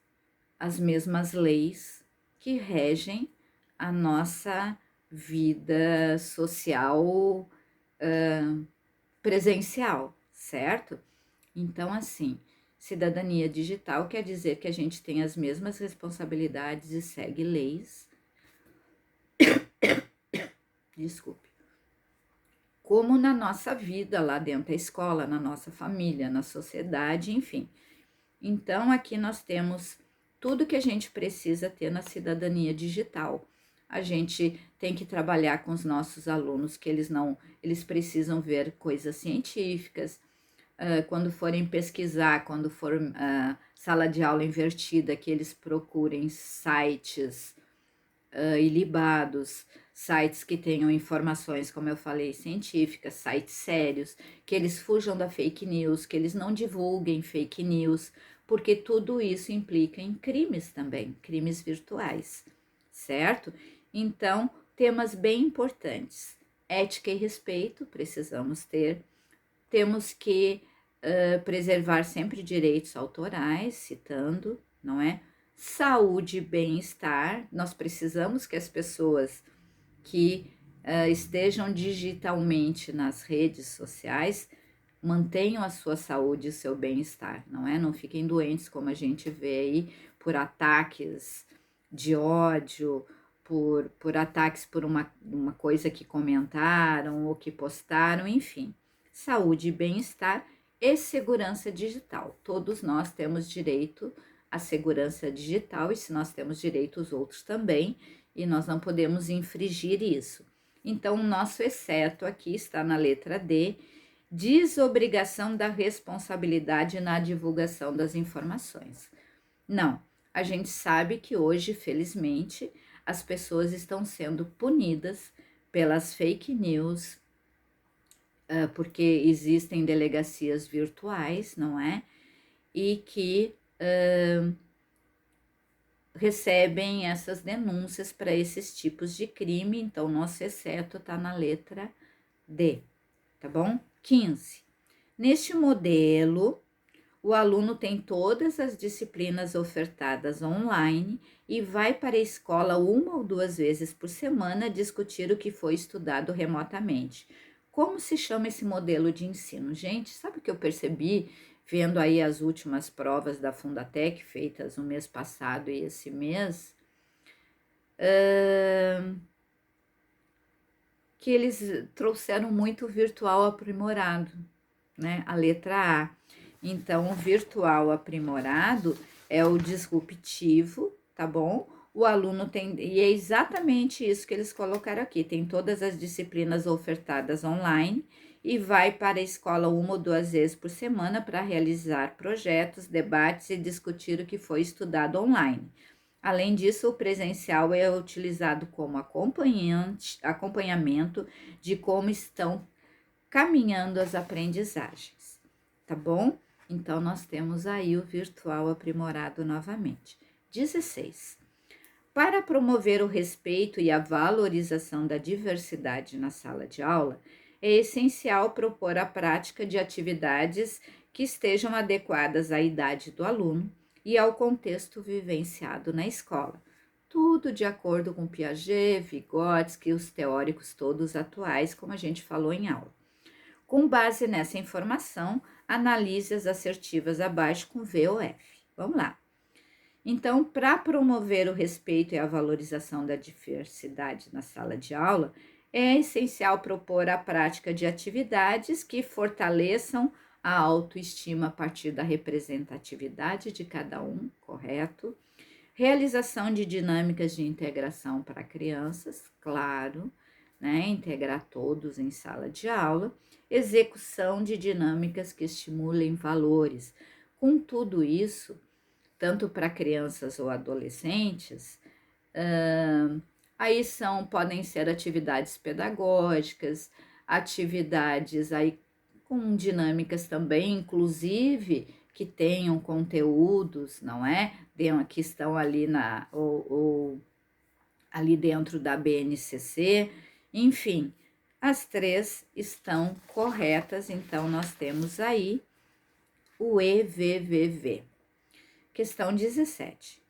as mesmas leis que regem a nossa vida social presencial, certo? Então, assim, cidadania digital quer dizer que a gente tem as mesmas responsabilidades e segue leis. Desculpe. Como na nossa vida, lá dentro da escola, na nossa família, na sociedade, enfim. Então, aqui nós temos tudo que a gente precisa ter na cidadania digital. a gente tem que trabalhar com os nossos alunos, que eles precisam ver coisas científicas, quando forem pesquisar, quando for sala de aula invertida, que eles procurem sites ilibados, sites que tenham informações, como eu falei, científicas, sites sérios, que eles fujam da fake news, que eles não divulguem fake news, porque tudo isso implica em crimes também, crimes virtuais, certo? Então, temas bem importantes. Ética e respeito, precisamos ter. Temos que preservar sempre direitos autorais, citando, não é? Saúde e bem-estar, nós precisamos que as pessoas que estejam digitalmente nas redes sociais mantenham a sua saúde e o seu bem-estar, não é? Não fiquem doentes, como a gente vê aí, por ataques de ódio, por ataques por uma coisa que comentaram ou que postaram, enfim. Saúde e bem-estar e segurança digital. Todos nós temos direito à segurança digital e se nós temos direito, os outros também, e nós não podemos infringir isso. Então, o nosso exceto aqui está na letra D, desobrigação da responsabilidade na divulgação das informações. Não, a gente sabe que hoje, felizmente, as pessoas estão sendo punidas pelas fake news, porque existem delegacias virtuais, não é? E que recebem essas denúncias para esses tipos de crime, então nosso exceto está na letra D, tá bom? 15. Neste modelo, o aluno tem todas as disciplinas ofertadas online e vai para a escola 1 ou 2 vezes por semana discutir o que foi estudado remotamente. Como se chama esse modelo de ensino? Gente, sabe o que eu percebi vendo aí as últimas provas da Fundatec feitas no mês passado e esse mês? Que eles trouxeram muito virtual aprimorado, né? A letra A. Então, o virtual aprimorado é o disruptivo, tá bom? O aluno tem, e é exatamente isso que eles colocaram aqui: tem todas as disciplinas ofertadas online e vai para a escola 1 ou 2 vezes por semana para realizar projetos, debates e discutir o que foi estudado online. Além disso, o presencial é utilizado como acompanhamento de como estão caminhando as aprendizagens, tá bom? Então, nós temos aí o virtual aprimorado novamente. 16. Para promover o respeito e a valorização da diversidade na sala de aula, é essencial propor a prática de atividades que estejam adequadas à idade do aluno e ao contexto vivenciado na escola. Tudo de acordo com Piaget, Vygotsky e os teóricos todos atuais, como a gente falou em aula. Com base nessa informação, analise as assertivas abaixo com V ou F. Vamos lá. Então, para promover o respeito e a valorização da diversidade na sala de aula, é essencial propor a prática de atividades que fortaleçam a autoestima a partir da representatividade de cada um, correto? Realização de dinâmicas de integração para crianças, claro, né? Integrar todos em sala de aula. Execução de dinâmicas que estimulem valores. Com tudo isso, tanto para crianças ou adolescentes, aí podem ser atividades pedagógicas, atividades aí com dinâmicas também, inclusive que tenham conteúdos, não é? Que estão ali ali dentro da BNCC, enfim, as 3 estão corretas, então nós temos aí o EVVV. Questão 17.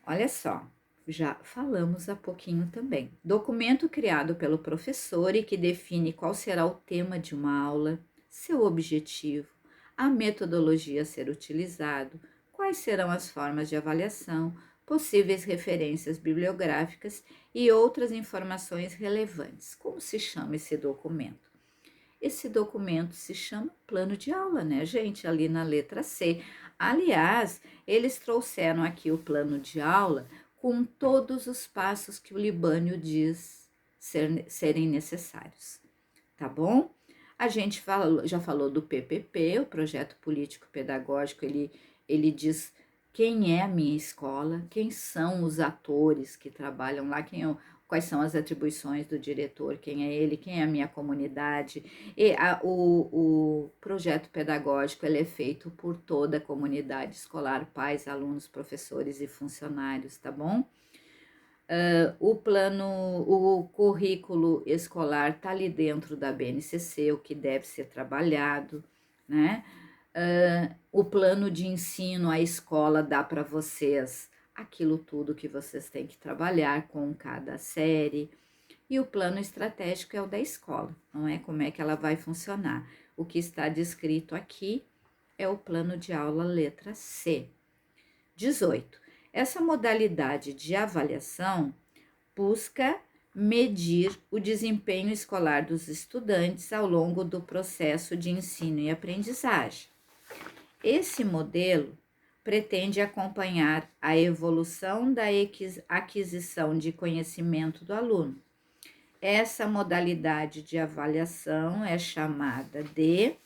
Olha só, já falamos há pouquinho também. Documento criado pelo professor e que define qual será o tema de uma aula, seu objetivo, a metodologia a ser utilizado, quais serão as formas de avaliação, possíveis referências bibliográficas e outras informações relevantes. Como se chama esse documento? Esse documento se chama plano de aula, né, gente? Ali na letra C. Aliás, eles trouxeram aqui o plano de aula com todos os passos que o Libânio diz serem necessários, tá bom? A gente já falou do PPP, o Projeto Político Pedagógico, ele diz quem é a minha escola, quem são os atores que trabalham lá, quais são as atribuições do diretor, quem é ele, quem é a minha comunidade. E o projeto pedagógico ele é feito por toda a comunidade escolar, pais, alunos, professores e funcionários, tá bom? O currículo escolar está ali dentro da BNCC, o que deve ser trabalhado, né? O plano de ensino, a escola dá para vocês aquilo tudo que vocês têm que trabalhar com cada série. E o plano estratégico é o da escola, não é como é que ela vai funcionar. O que está descrito aqui é o plano de aula letra C. 18. Essa modalidade de avaliação busca medir o desempenho escolar dos estudantes ao longo do processo de ensino e aprendizagem. Esse modelo pretende acompanhar a evolução da aquisição de conhecimento do aluno. Essa modalidade de avaliação é chamada de...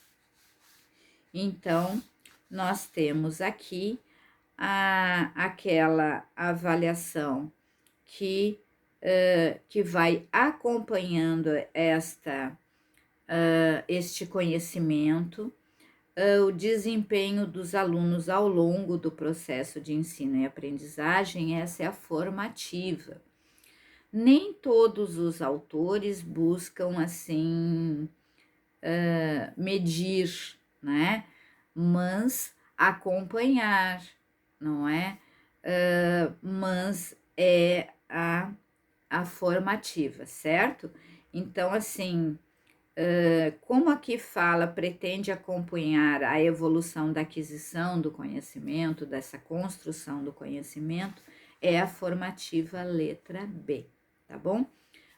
Então, nós temos aqui aquela avaliação que vai acompanhando este conhecimento, o desempenho dos alunos ao longo do processo de ensino e aprendizagem, essa é a formativa. Nem todos os autores buscam, assim, medir, né? Mas acompanhar, não é? Mas é a formativa, certo? Então, assim, como aqui fala, pretende acompanhar a evolução da aquisição do conhecimento, dessa construção do conhecimento, é a formativa letra B, tá bom?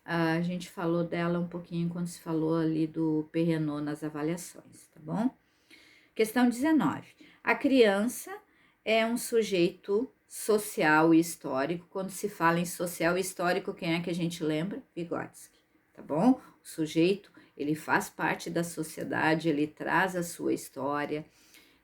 A gente falou dela um pouquinho quando se falou ali do Perrenot nas avaliações, tá bom? Questão 19. A criança é um sujeito social e histórico. Quando se fala em social e histórico, quem é que a gente lembra? Vygotsky, tá bom? O sujeito, ele faz parte da sociedade, ele traz a sua história,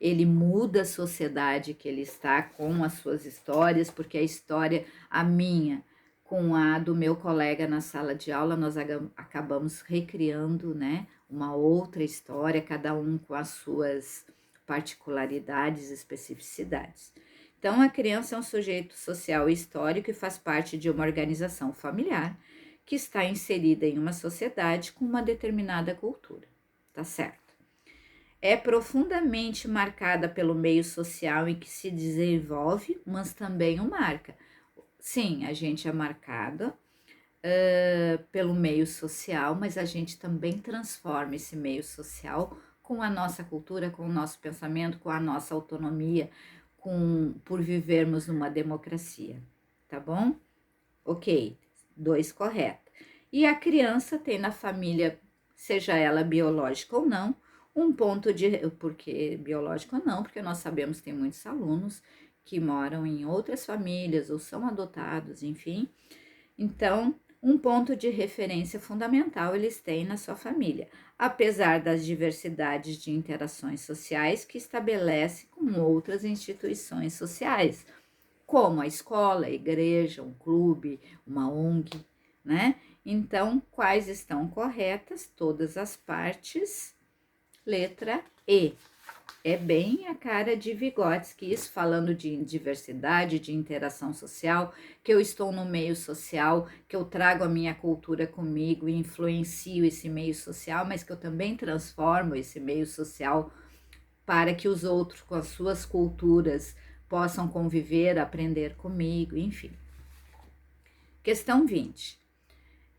ele muda a sociedade que ele está com as suas histórias, porque a história, a minha, com a do meu colega na sala de aula, nós acabamos recriando, né, uma outra história, cada um com as suas particularidades e especificidades. Então, a criança é um sujeito social e histórico e faz parte de uma organização familiar que está inserida em uma sociedade com uma determinada cultura, tá certo? É profundamente marcada pelo meio social em que se desenvolve, mas também o marca. Sim, a gente é marcada pelo meio social, mas a gente também transforma esse meio social com a nossa cultura, com o nosso pensamento, com a nossa autonomia, por vivermos numa democracia, tá bom? Ok, 2 correto. E a criança tem na família, seja ela biológica ou não, um ponto de... Porque biológico ou não, porque nós sabemos que tem muitos alunos que moram em outras famílias ou são adotados, enfim. Então, um ponto de referência fundamental eles têm na sua família, apesar das diversidades de interações sociais que estabelece com outras instituições sociais, como a escola, a igreja, um clube, uma ONG, né? Então, quais estão corretas? Todas as partes. Letra E. É bem a cara de Vygotsky, isso falando de diversidade, de interação social, que eu estou no meio social, que eu trago a minha cultura comigo e influencio esse meio social, mas que eu também transformo esse meio social para que os outros, com as suas culturas, possam conviver, aprender comigo, enfim. Questão 20.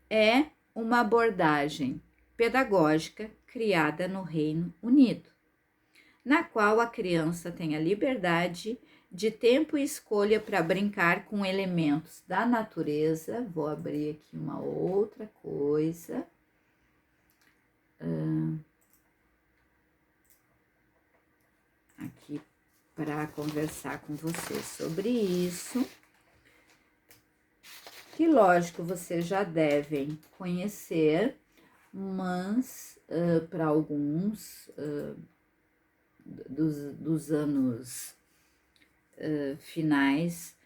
É uma abordagem pedagógica criada no Reino Unido, na qual a criança tem a liberdade de tempo e escolha para brincar com elementos da natureza. Vou abrir aqui uma outra coisa. Aqui para conversar com você sobre isso. que lógico vocês já devem conhecer, mas para alguns dos anos finais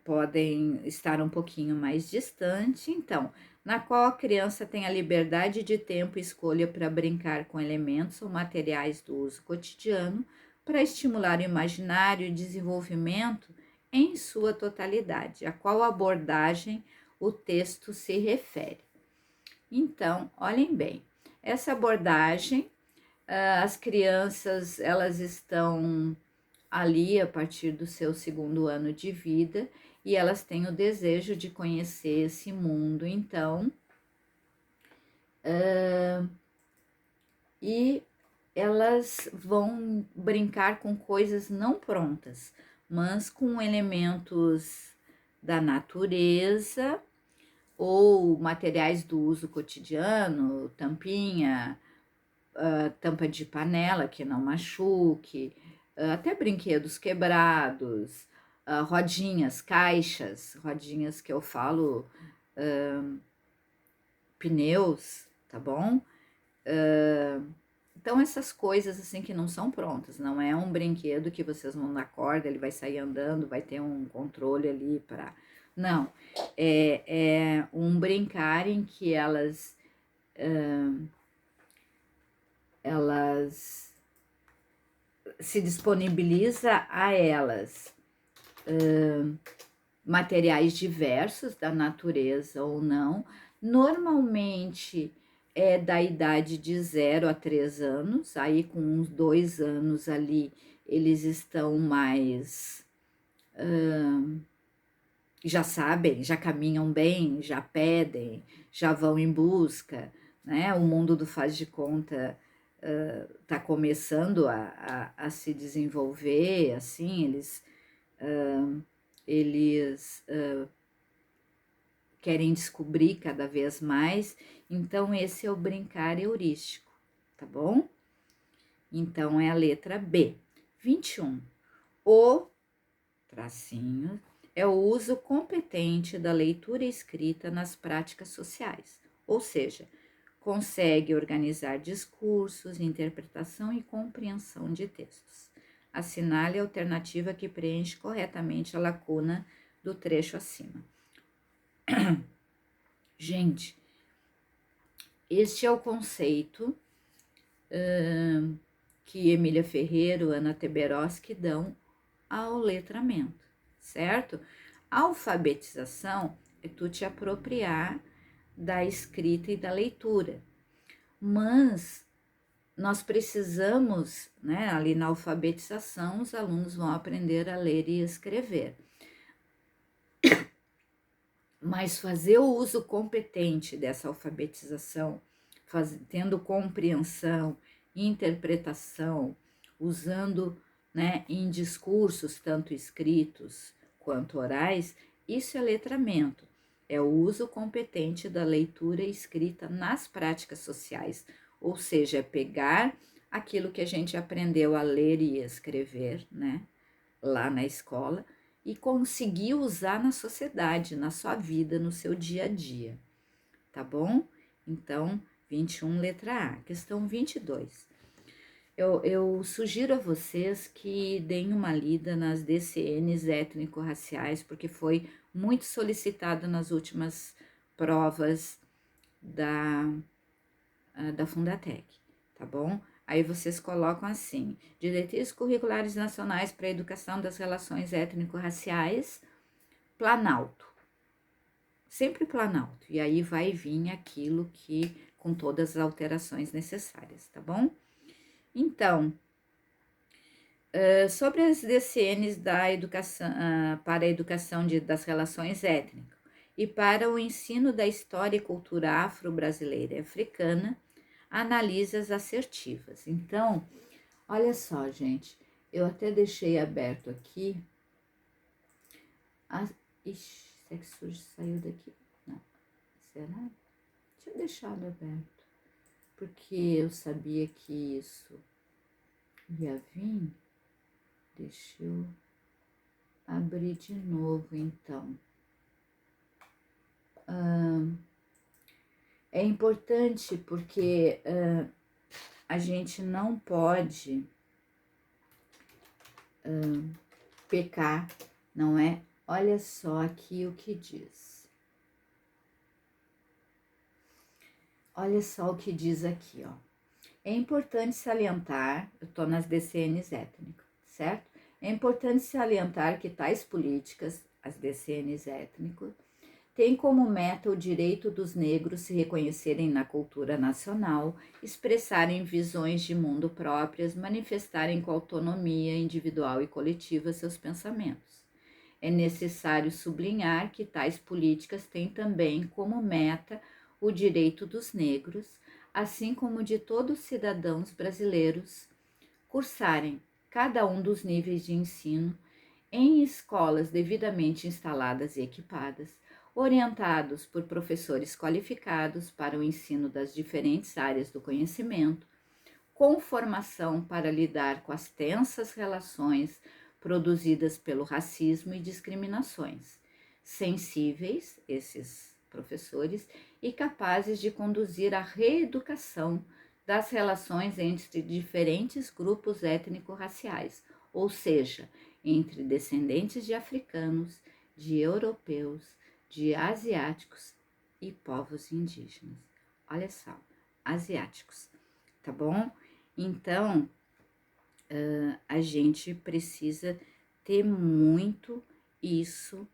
podem estar um pouquinho mais distante, então, na qual a criança tem a liberdade de tempo e escolha para brincar com elementos ou materiais do uso cotidiano, para estimular o imaginário e desenvolvimento em sua totalidade, a qual abordagem o texto se refere. Então, olhem bem, essa abordagem, as crianças, elas estão ali a partir do seu segundo ano de vida e elas têm o desejo de conhecer esse mundo, então, e elas vão brincar com coisas não prontas, mas com elementos da natureza ou materiais do uso cotidiano, tampinha, tampa de panela que não machuque, até brinquedos quebrados, rodinhas, caixas, rodinhas que eu falo, pneus, tá bom? Então essas coisas assim que não são prontas, não é um brinquedo que vocês vão dar corda, ele vai sair andando, vai ter um controle ali para... Não, é um brincar em que elas se disponibiliza a elas materiais diversos da natureza ou não, normalmente é da idade de 0 a 3 anos, aí com uns 2 anos ali eles estão mais, já sabem, já caminham bem, já pedem, já vão em busca, né? O mundo do faz de conta está começando a se desenvolver, assim, eles querem descobrir cada vez mais, então esse é o brincar heurístico, tá bom? Então é a letra B. 21. O tracinho é o uso competente da leitura escrita nas práticas sociais, ou seja, consegue organizar discursos, interpretação e compreensão de textos. Assinale a alternativa que preenche corretamente a lacuna do trecho acima. Gente, este é o conceito que Emília Ferreira, Ana Teberoski dão ao letramento, certo? A alfabetização é tu te apropriar da escrita e da leitura, mas nós precisamos, né, ali na alfabetização, os alunos vão aprender a ler e escrever. Mas fazer o uso competente dessa alfabetização, tendo compreensão, interpretação, usando, né, em discursos tanto escritos quanto orais, isso é letramento. É o uso competente da leitura e escrita nas práticas sociais, ou seja, é pegar aquilo que a gente aprendeu a ler e escrever, né, lá na escola, e conseguir usar na sociedade, na sua vida, no seu dia a dia, tá bom? Então, 21, letra A. Questão 22. Eu sugiro a vocês que deem uma lida nas DCNs étnico-raciais, porque foi muito solicitado nas últimas provas da Fundatec, tá bom? Aí vocês colocam assim: diretrizes curriculares nacionais para a educação das relações étnico-raciais, Planalto. Sempre Planalto. E aí vai vir aquilo que, com todas as alterações necessárias, tá bom? Então, sobre as DCNs da educação, para a educação das relações étnicas e para o ensino da história e cultura afro-brasileira e africana, analisa as assertivas. Então, olha só, gente, eu até deixei aberto aqui. Ixi, sexo saiu daqui. Não, será? Tinha deixado aberto, porque eu sabia que isso ia vir. Deixa eu abrir de novo, então. é importante porque a gente não pode pecar, não é? Olha só aqui o que diz. Olha só o que diz aqui, ó. É importante salientar, eu estou nas DCNs étnicas, certo? É importante salientar que tais políticas, as DCNs étnicos, têm como meta o direito dos negros se reconhecerem na cultura nacional, expressarem visões de mundo próprias, manifestarem com autonomia individual e coletiva seus pensamentos. É necessário sublinhar que tais políticas têm também como meta o direito dos negros, assim como de todos os cidadãos brasileiros, cursarem cada um dos níveis de ensino em escolas devidamente instaladas e equipadas, orientados por professores qualificados para o ensino das diferentes áreas do conhecimento, com formação para lidar com as tensas relações produzidas pelo racismo e discriminações, sensíveis, esses professores, e capazes de conduzir a reeducação das relações entre diferentes grupos étnico-raciais, ou seja, entre descendentes de africanos, de europeus, de asiáticos e povos indígenas. Olha só, asiáticos, tá bom? Então, a gente precisa ter muito isso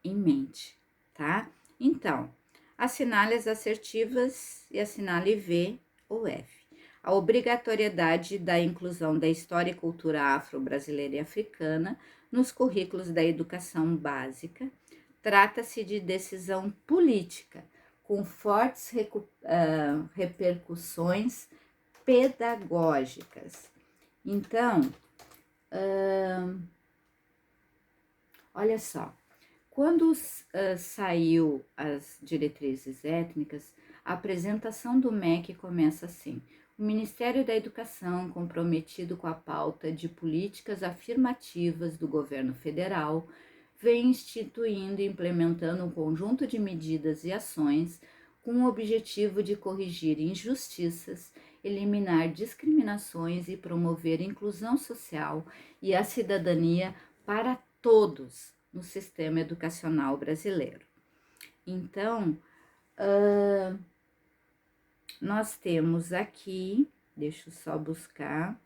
em mente, tá? Então, assinale as assertivas e assinale V ou F. A obrigatoriedade da inclusão da história e cultura afro-brasileira e africana nos currículos da educação básica trata-se de decisão política, com fortes repercussões pedagógicas. Então, olha só, quando saiu as diretrizes étnicas, a apresentação do MEC começa assim: o Ministério da Educação, comprometido com a pauta de políticas afirmativas do governo federal, vem instituindo e implementando um conjunto de medidas e ações com o objetivo de corrigir injustiças, eliminar discriminações e promover inclusão social e a cidadania para todos no sistema educacional brasileiro. Então, nós temos aqui, deixa eu só buscar,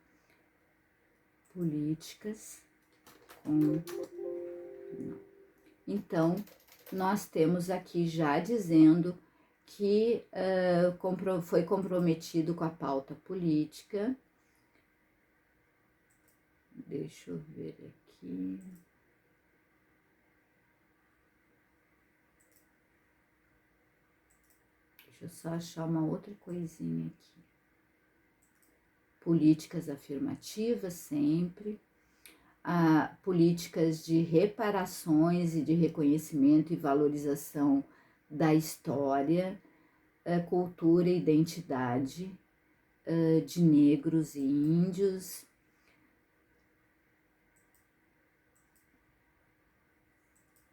políticas com... Então, nós temos aqui já dizendo que foi comprometido com a pauta política. Deixa eu ver aqui. Deixa eu só achar uma outra coisinha aqui. Políticas afirmativas sempre. Políticas de reparações e de reconhecimento e valorização da história, cultura e identidade de negros e índios.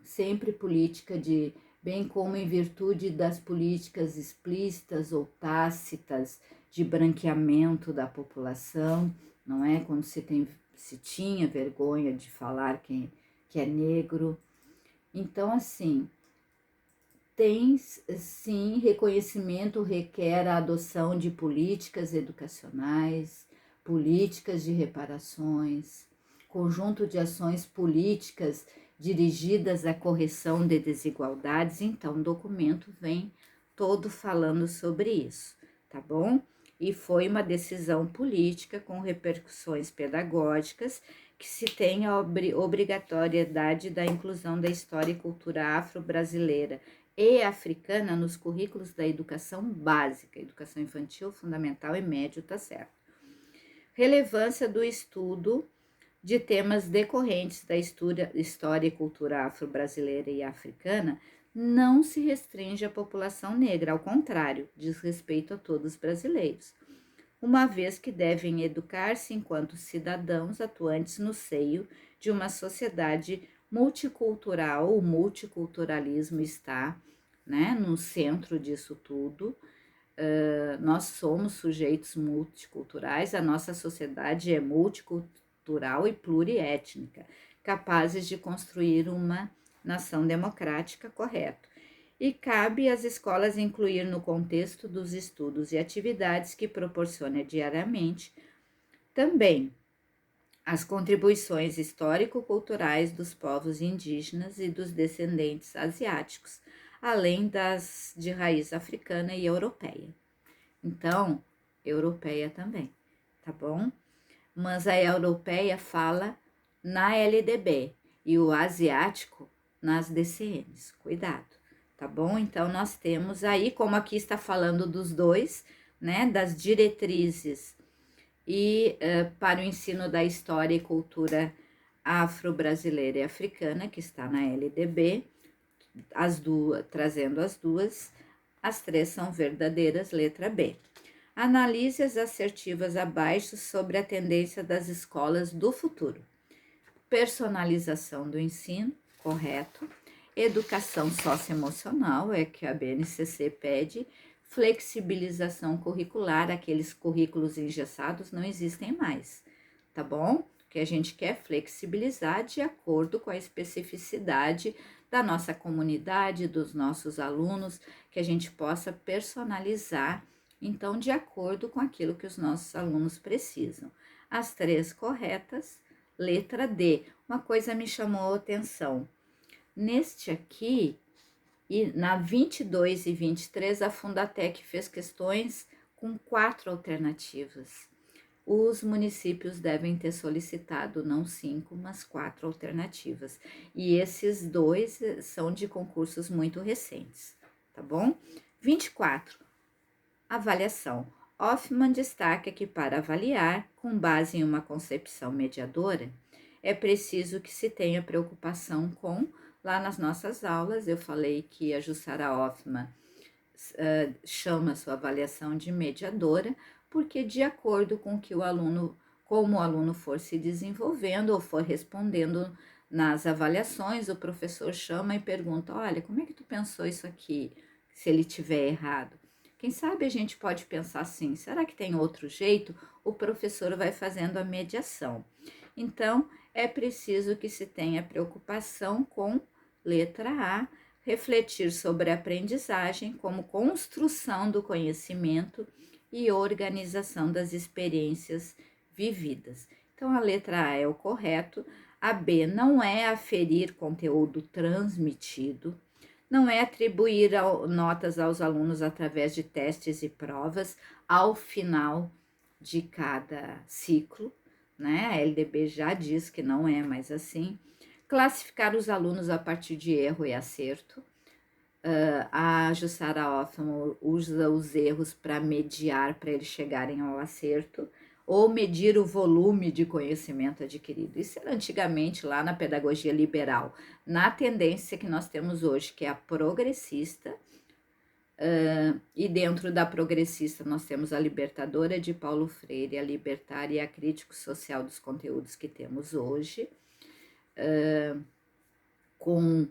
Sempre política de, bem como em virtude das políticas explícitas ou tácitas de branqueamento da população, não é? Quando se tinha vergonha de falar que é negro. Então, assim, tem sim, reconhecimento requer a adoção de políticas educacionais, políticas de reparações, conjunto de ações políticas dirigidas à correção de desigualdades. Então, o documento vem todo falando sobre isso, tá bom? E foi uma decisão política com repercussões pedagógicas que se tem a obrigatoriedade da inclusão da história e cultura afro-brasileira e africana nos currículos da educação básica, educação infantil, fundamental e médio, tá certo? Relevância do estudo de temas decorrentes da história e cultura afro-brasileira e africana não se restringe à população negra, ao contrário, diz respeito a todos os brasileiros, uma vez que devem educar-se enquanto cidadãos atuantes no seio de uma sociedade multicultural. O multiculturalismo está né, no centro disso tudo. Nós somos sujeitos multiculturais, a nossa sociedade é multicultural e pluriétnica, capazes de construir uma nação democrática, correto. E cabe às escolas incluir no contexto dos estudos e atividades que proporciona diariamente também as contribuições histórico-culturais dos povos indígenas e dos descendentes asiáticos, além das de raiz africana e europeia. Então, europeia também, tá bom? Mas a europeia fala na LDB e o asiático nas DCMs. Cuidado, tá bom? Então, nós temos aí, como aqui está falando dos dois, né, das diretrizes e para o ensino da história e cultura afro-brasileira e africana, que está na LDB, as duas, trazendo as três são verdadeiras, letra B. Analise as assertivas abaixo sobre a tendência das escolas do futuro. Personalização do ensino, correto. Educação socioemocional, é que a BNCC pede. Flexibilização curricular, aqueles currículos engessados não existem mais, tá bom? O que a gente quer flexibilizar de acordo com a especificidade da nossa comunidade, dos nossos alunos, que a gente possa personalizar, então, de acordo com aquilo que os nossos alunos precisam. As três corretas, letra D. Uma coisa me chamou a atenção. Neste aqui, e na 22 e 23, a Fundatec fez questões com 4 alternativas. Os municípios devem ter solicitado não 5, mas 4 alternativas. E esses dois são de concursos muito recentes, tá bom? 24. Avaliação. Hoffman destaca que para avaliar, com base em uma concepção mediadora, é preciso que se tenha preocupação com. Lá nas nossas aulas, eu falei que a Jussara Hoffman chama sua avaliação de mediadora, porque de acordo com que o aluno, como o aluno for se desenvolvendo ou for respondendo nas avaliações, o professor chama e pergunta: olha, como é que tu pensou isso aqui, se ele tiver errado? Quem sabe a gente pode pensar assim, será que tem outro jeito? O professor vai fazendo a mediação. Então, é preciso que se tenha preocupação com, letra A, refletir sobre a aprendizagem como construção do conhecimento e organização das experiências vividas. Então, a letra A é o correto, a B não é aferir conteúdo transmitido, não é atribuir notas aos alunos através de testes e provas ao final de cada ciclo, né? A LDB já diz que não é mais assim. Classificar os alunos a partir de erro e acerto. A Jussara Hoffman usa os erros para mediar, para eles chegarem ao acerto, ou medir o volume de conhecimento adquirido. Isso era antigamente lá na pedagogia liberal. Na tendência que nós temos hoje, que é a progressista, e dentro da progressista nós temos a libertadora de Paulo Freire, a libertária e a crítico social dos conteúdos que temos hoje, com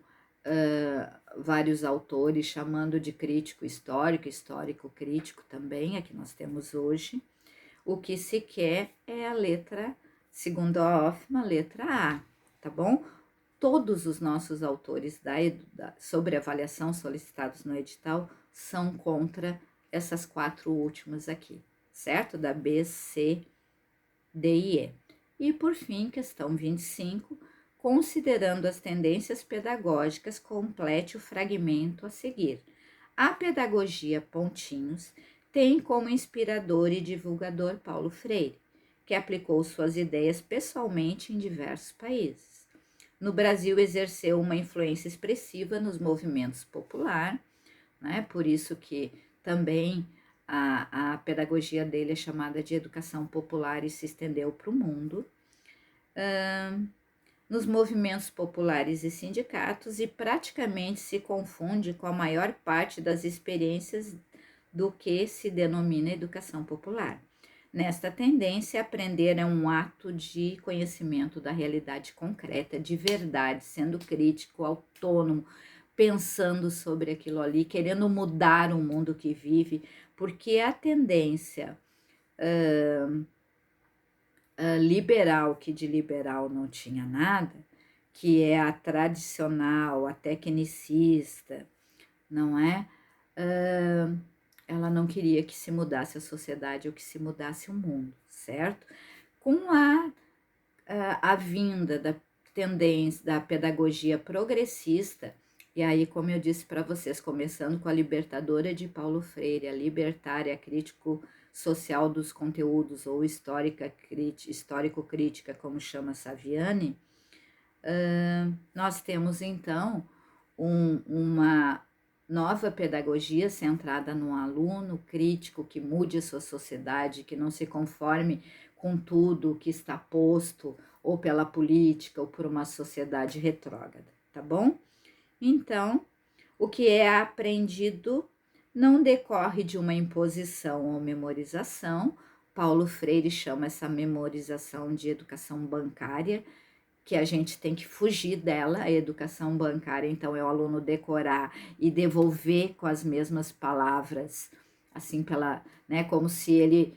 vários autores chamando de crítico histórico, histórico crítico também, é que nós temos hoje. O que se quer é a letra, segundo a Hoffman, letra A, tá bom? Todos os nossos autores sobre avaliação solicitados no edital são contra essas 4 últimas aqui, certo? Da B, C, D e E. E por fim, questão 25, considerando as tendências pedagógicas, complete o fragmento a seguir. A pedagogia pontinhos tem como inspirador e divulgador Paulo Freire, que aplicou suas ideias pessoalmente em diversos países. No Brasil, exerceu uma influência expressiva nos movimentos populares, né? Por isso que também a pedagogia dele é chamada de educação popular e se estendeu para o mundo. Nos movimentos populares e sindicatos e praticamente se confunde com a maior parte das experiências do que se denomina educação popular. Nesta tendência, aprender é um ato de conhecimento da realidade concreta, de verdade, sendo crítico, autônomo, pensando sobre aquilo ali, querendo mudar o mundo que vive, porque a tendência liberal, que de liberal não tinha nada, que é a tradicional, a tecnicista, não é? Ela não queria que se mudasse a sociedade ou que se mudasse o mundo, certo? Com a vinda da tendência da pedagogia progressista, e aí, como eu disse para vocês, começando com a libertadora de Paulo Freire, a libertária, crítico social dos conteúdos, ou histórico-crítica, como chama Saviani, nós temos então uma nova pedagogia centrada no aluno crítico que mude a sua sociedade, que não se conforme com tudo que está posto ou pela política ou por uma sociedade retrógrada, tá bom? Então, o que é aprendido não decorre de uma imposição ou memorização. Paulo Freire chama essa memorização de educação bancária, que a gente tem que fugir dela. A educação bancária, então, é o aluno decorar e devolver com as mesmas palavras, assim, como se ele,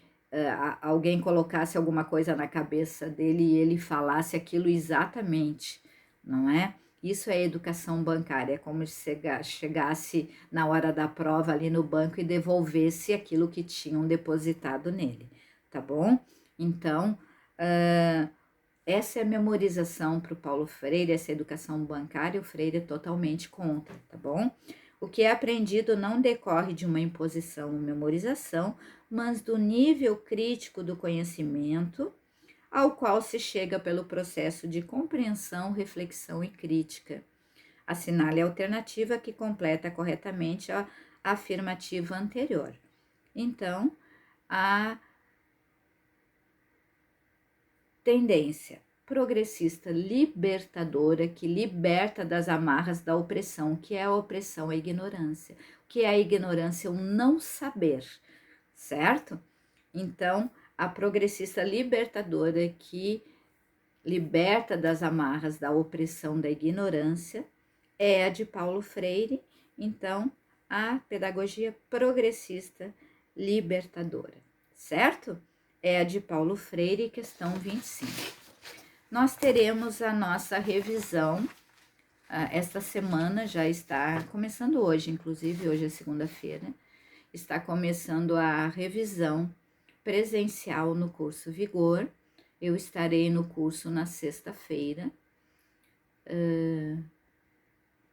alguém colocasse alguma coisa na cabeça dele e ele falasse aquilo exatamente, não é? Isso é educação bancária, é como se chegasse na hora da prova ali no banco e devolvesse aquilo que tinham depositado nele, tá bom? Então, essa é a memorização para o Paulo Freire, essa educação bancária, o Freire é totalmente contra, tá bom? O que é aprendido não decorre de uma imposição ou memorização, mas do nível crítico do conhecimento, ao qual se chega pelo processo de compreensão, reflexão e crítica. Assinale a alternativa que completa corretamente a afirmativa anterior. Então, a tendência progressista libertadora, que liberta das amarras da opressão, que é a opressão, a ignorância, que é a ignorância, o não saber, certo? Então, a progressista libertadora que liberta das amarras da opressão, da ignorância, é a de Paulo Freire. Então, a pedagogia progressista libertadora, certo? É a de Paulo Freire, questão 25. Nós teremos a nossa revisão, esta semana já está começando hoje, inclusive hoje é segunda-feira, está começando a revisão presencial no curso Vigor. Eu estarei no curso na sexta-feira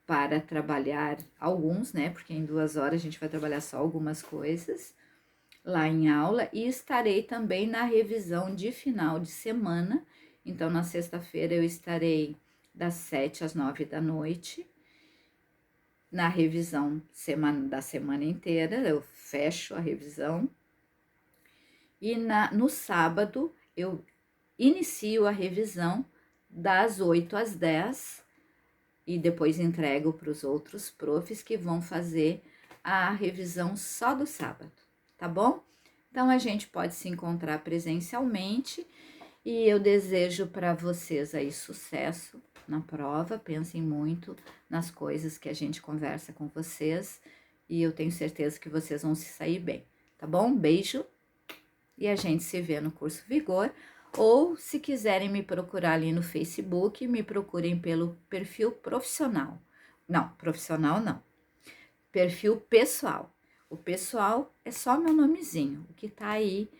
para trabalhar alguns, né? Porque em 2 horas a gente vai trabalhar só algumas coisas lá em aula, e estarei também na revisão de final de semana. Então, na sexta-feira eu estarei das 7 às 9 da noite, na revisão da semana inteira, eu fecho a revisão, e no sábado eu inicio a revisão das 8 às 10, e depois entrego para os outros profs que vão fazer a revisão só do sábado, tá bom? Então, a gente pode se encontrar presencialmente, e eu desejo para vocês aí sucesso na prova. Pensem muito nas coisas que a gente conversa com vocês, e eu tenho certeza que vocês vão se sair bem, tá bom? Beijo, e a gente se vê no curso Vigor. Ou, se quiserem me procurar ali no Facebook, me procurem pelo perfil profissional. Não, profissional não. Perfil pessoal. O pessoal é só meu nomezinho, o que tá aí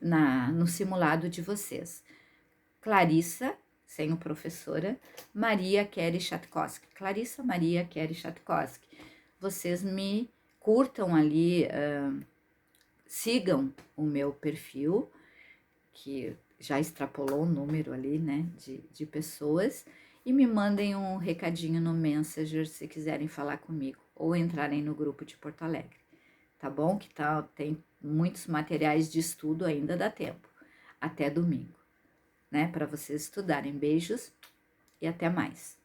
no simulado de vocês. Clarissa, sem o professora, Maria Kelly Chatkowski. Clarissa Maria Kelly Chatkowski. Vocês me curtam ali, sigam o meu perfil, que já extrapolou o número ali, né, de pessoas, e me mandem um recadinho no Messenger se quiserem falar comigo, ou entrarem no grupo de Porto Alegre, tá bom? Que tem muitos materiais de estudo, ainda dá tempo, até domingo, né, para vocês estudarem. Beijos e até mais.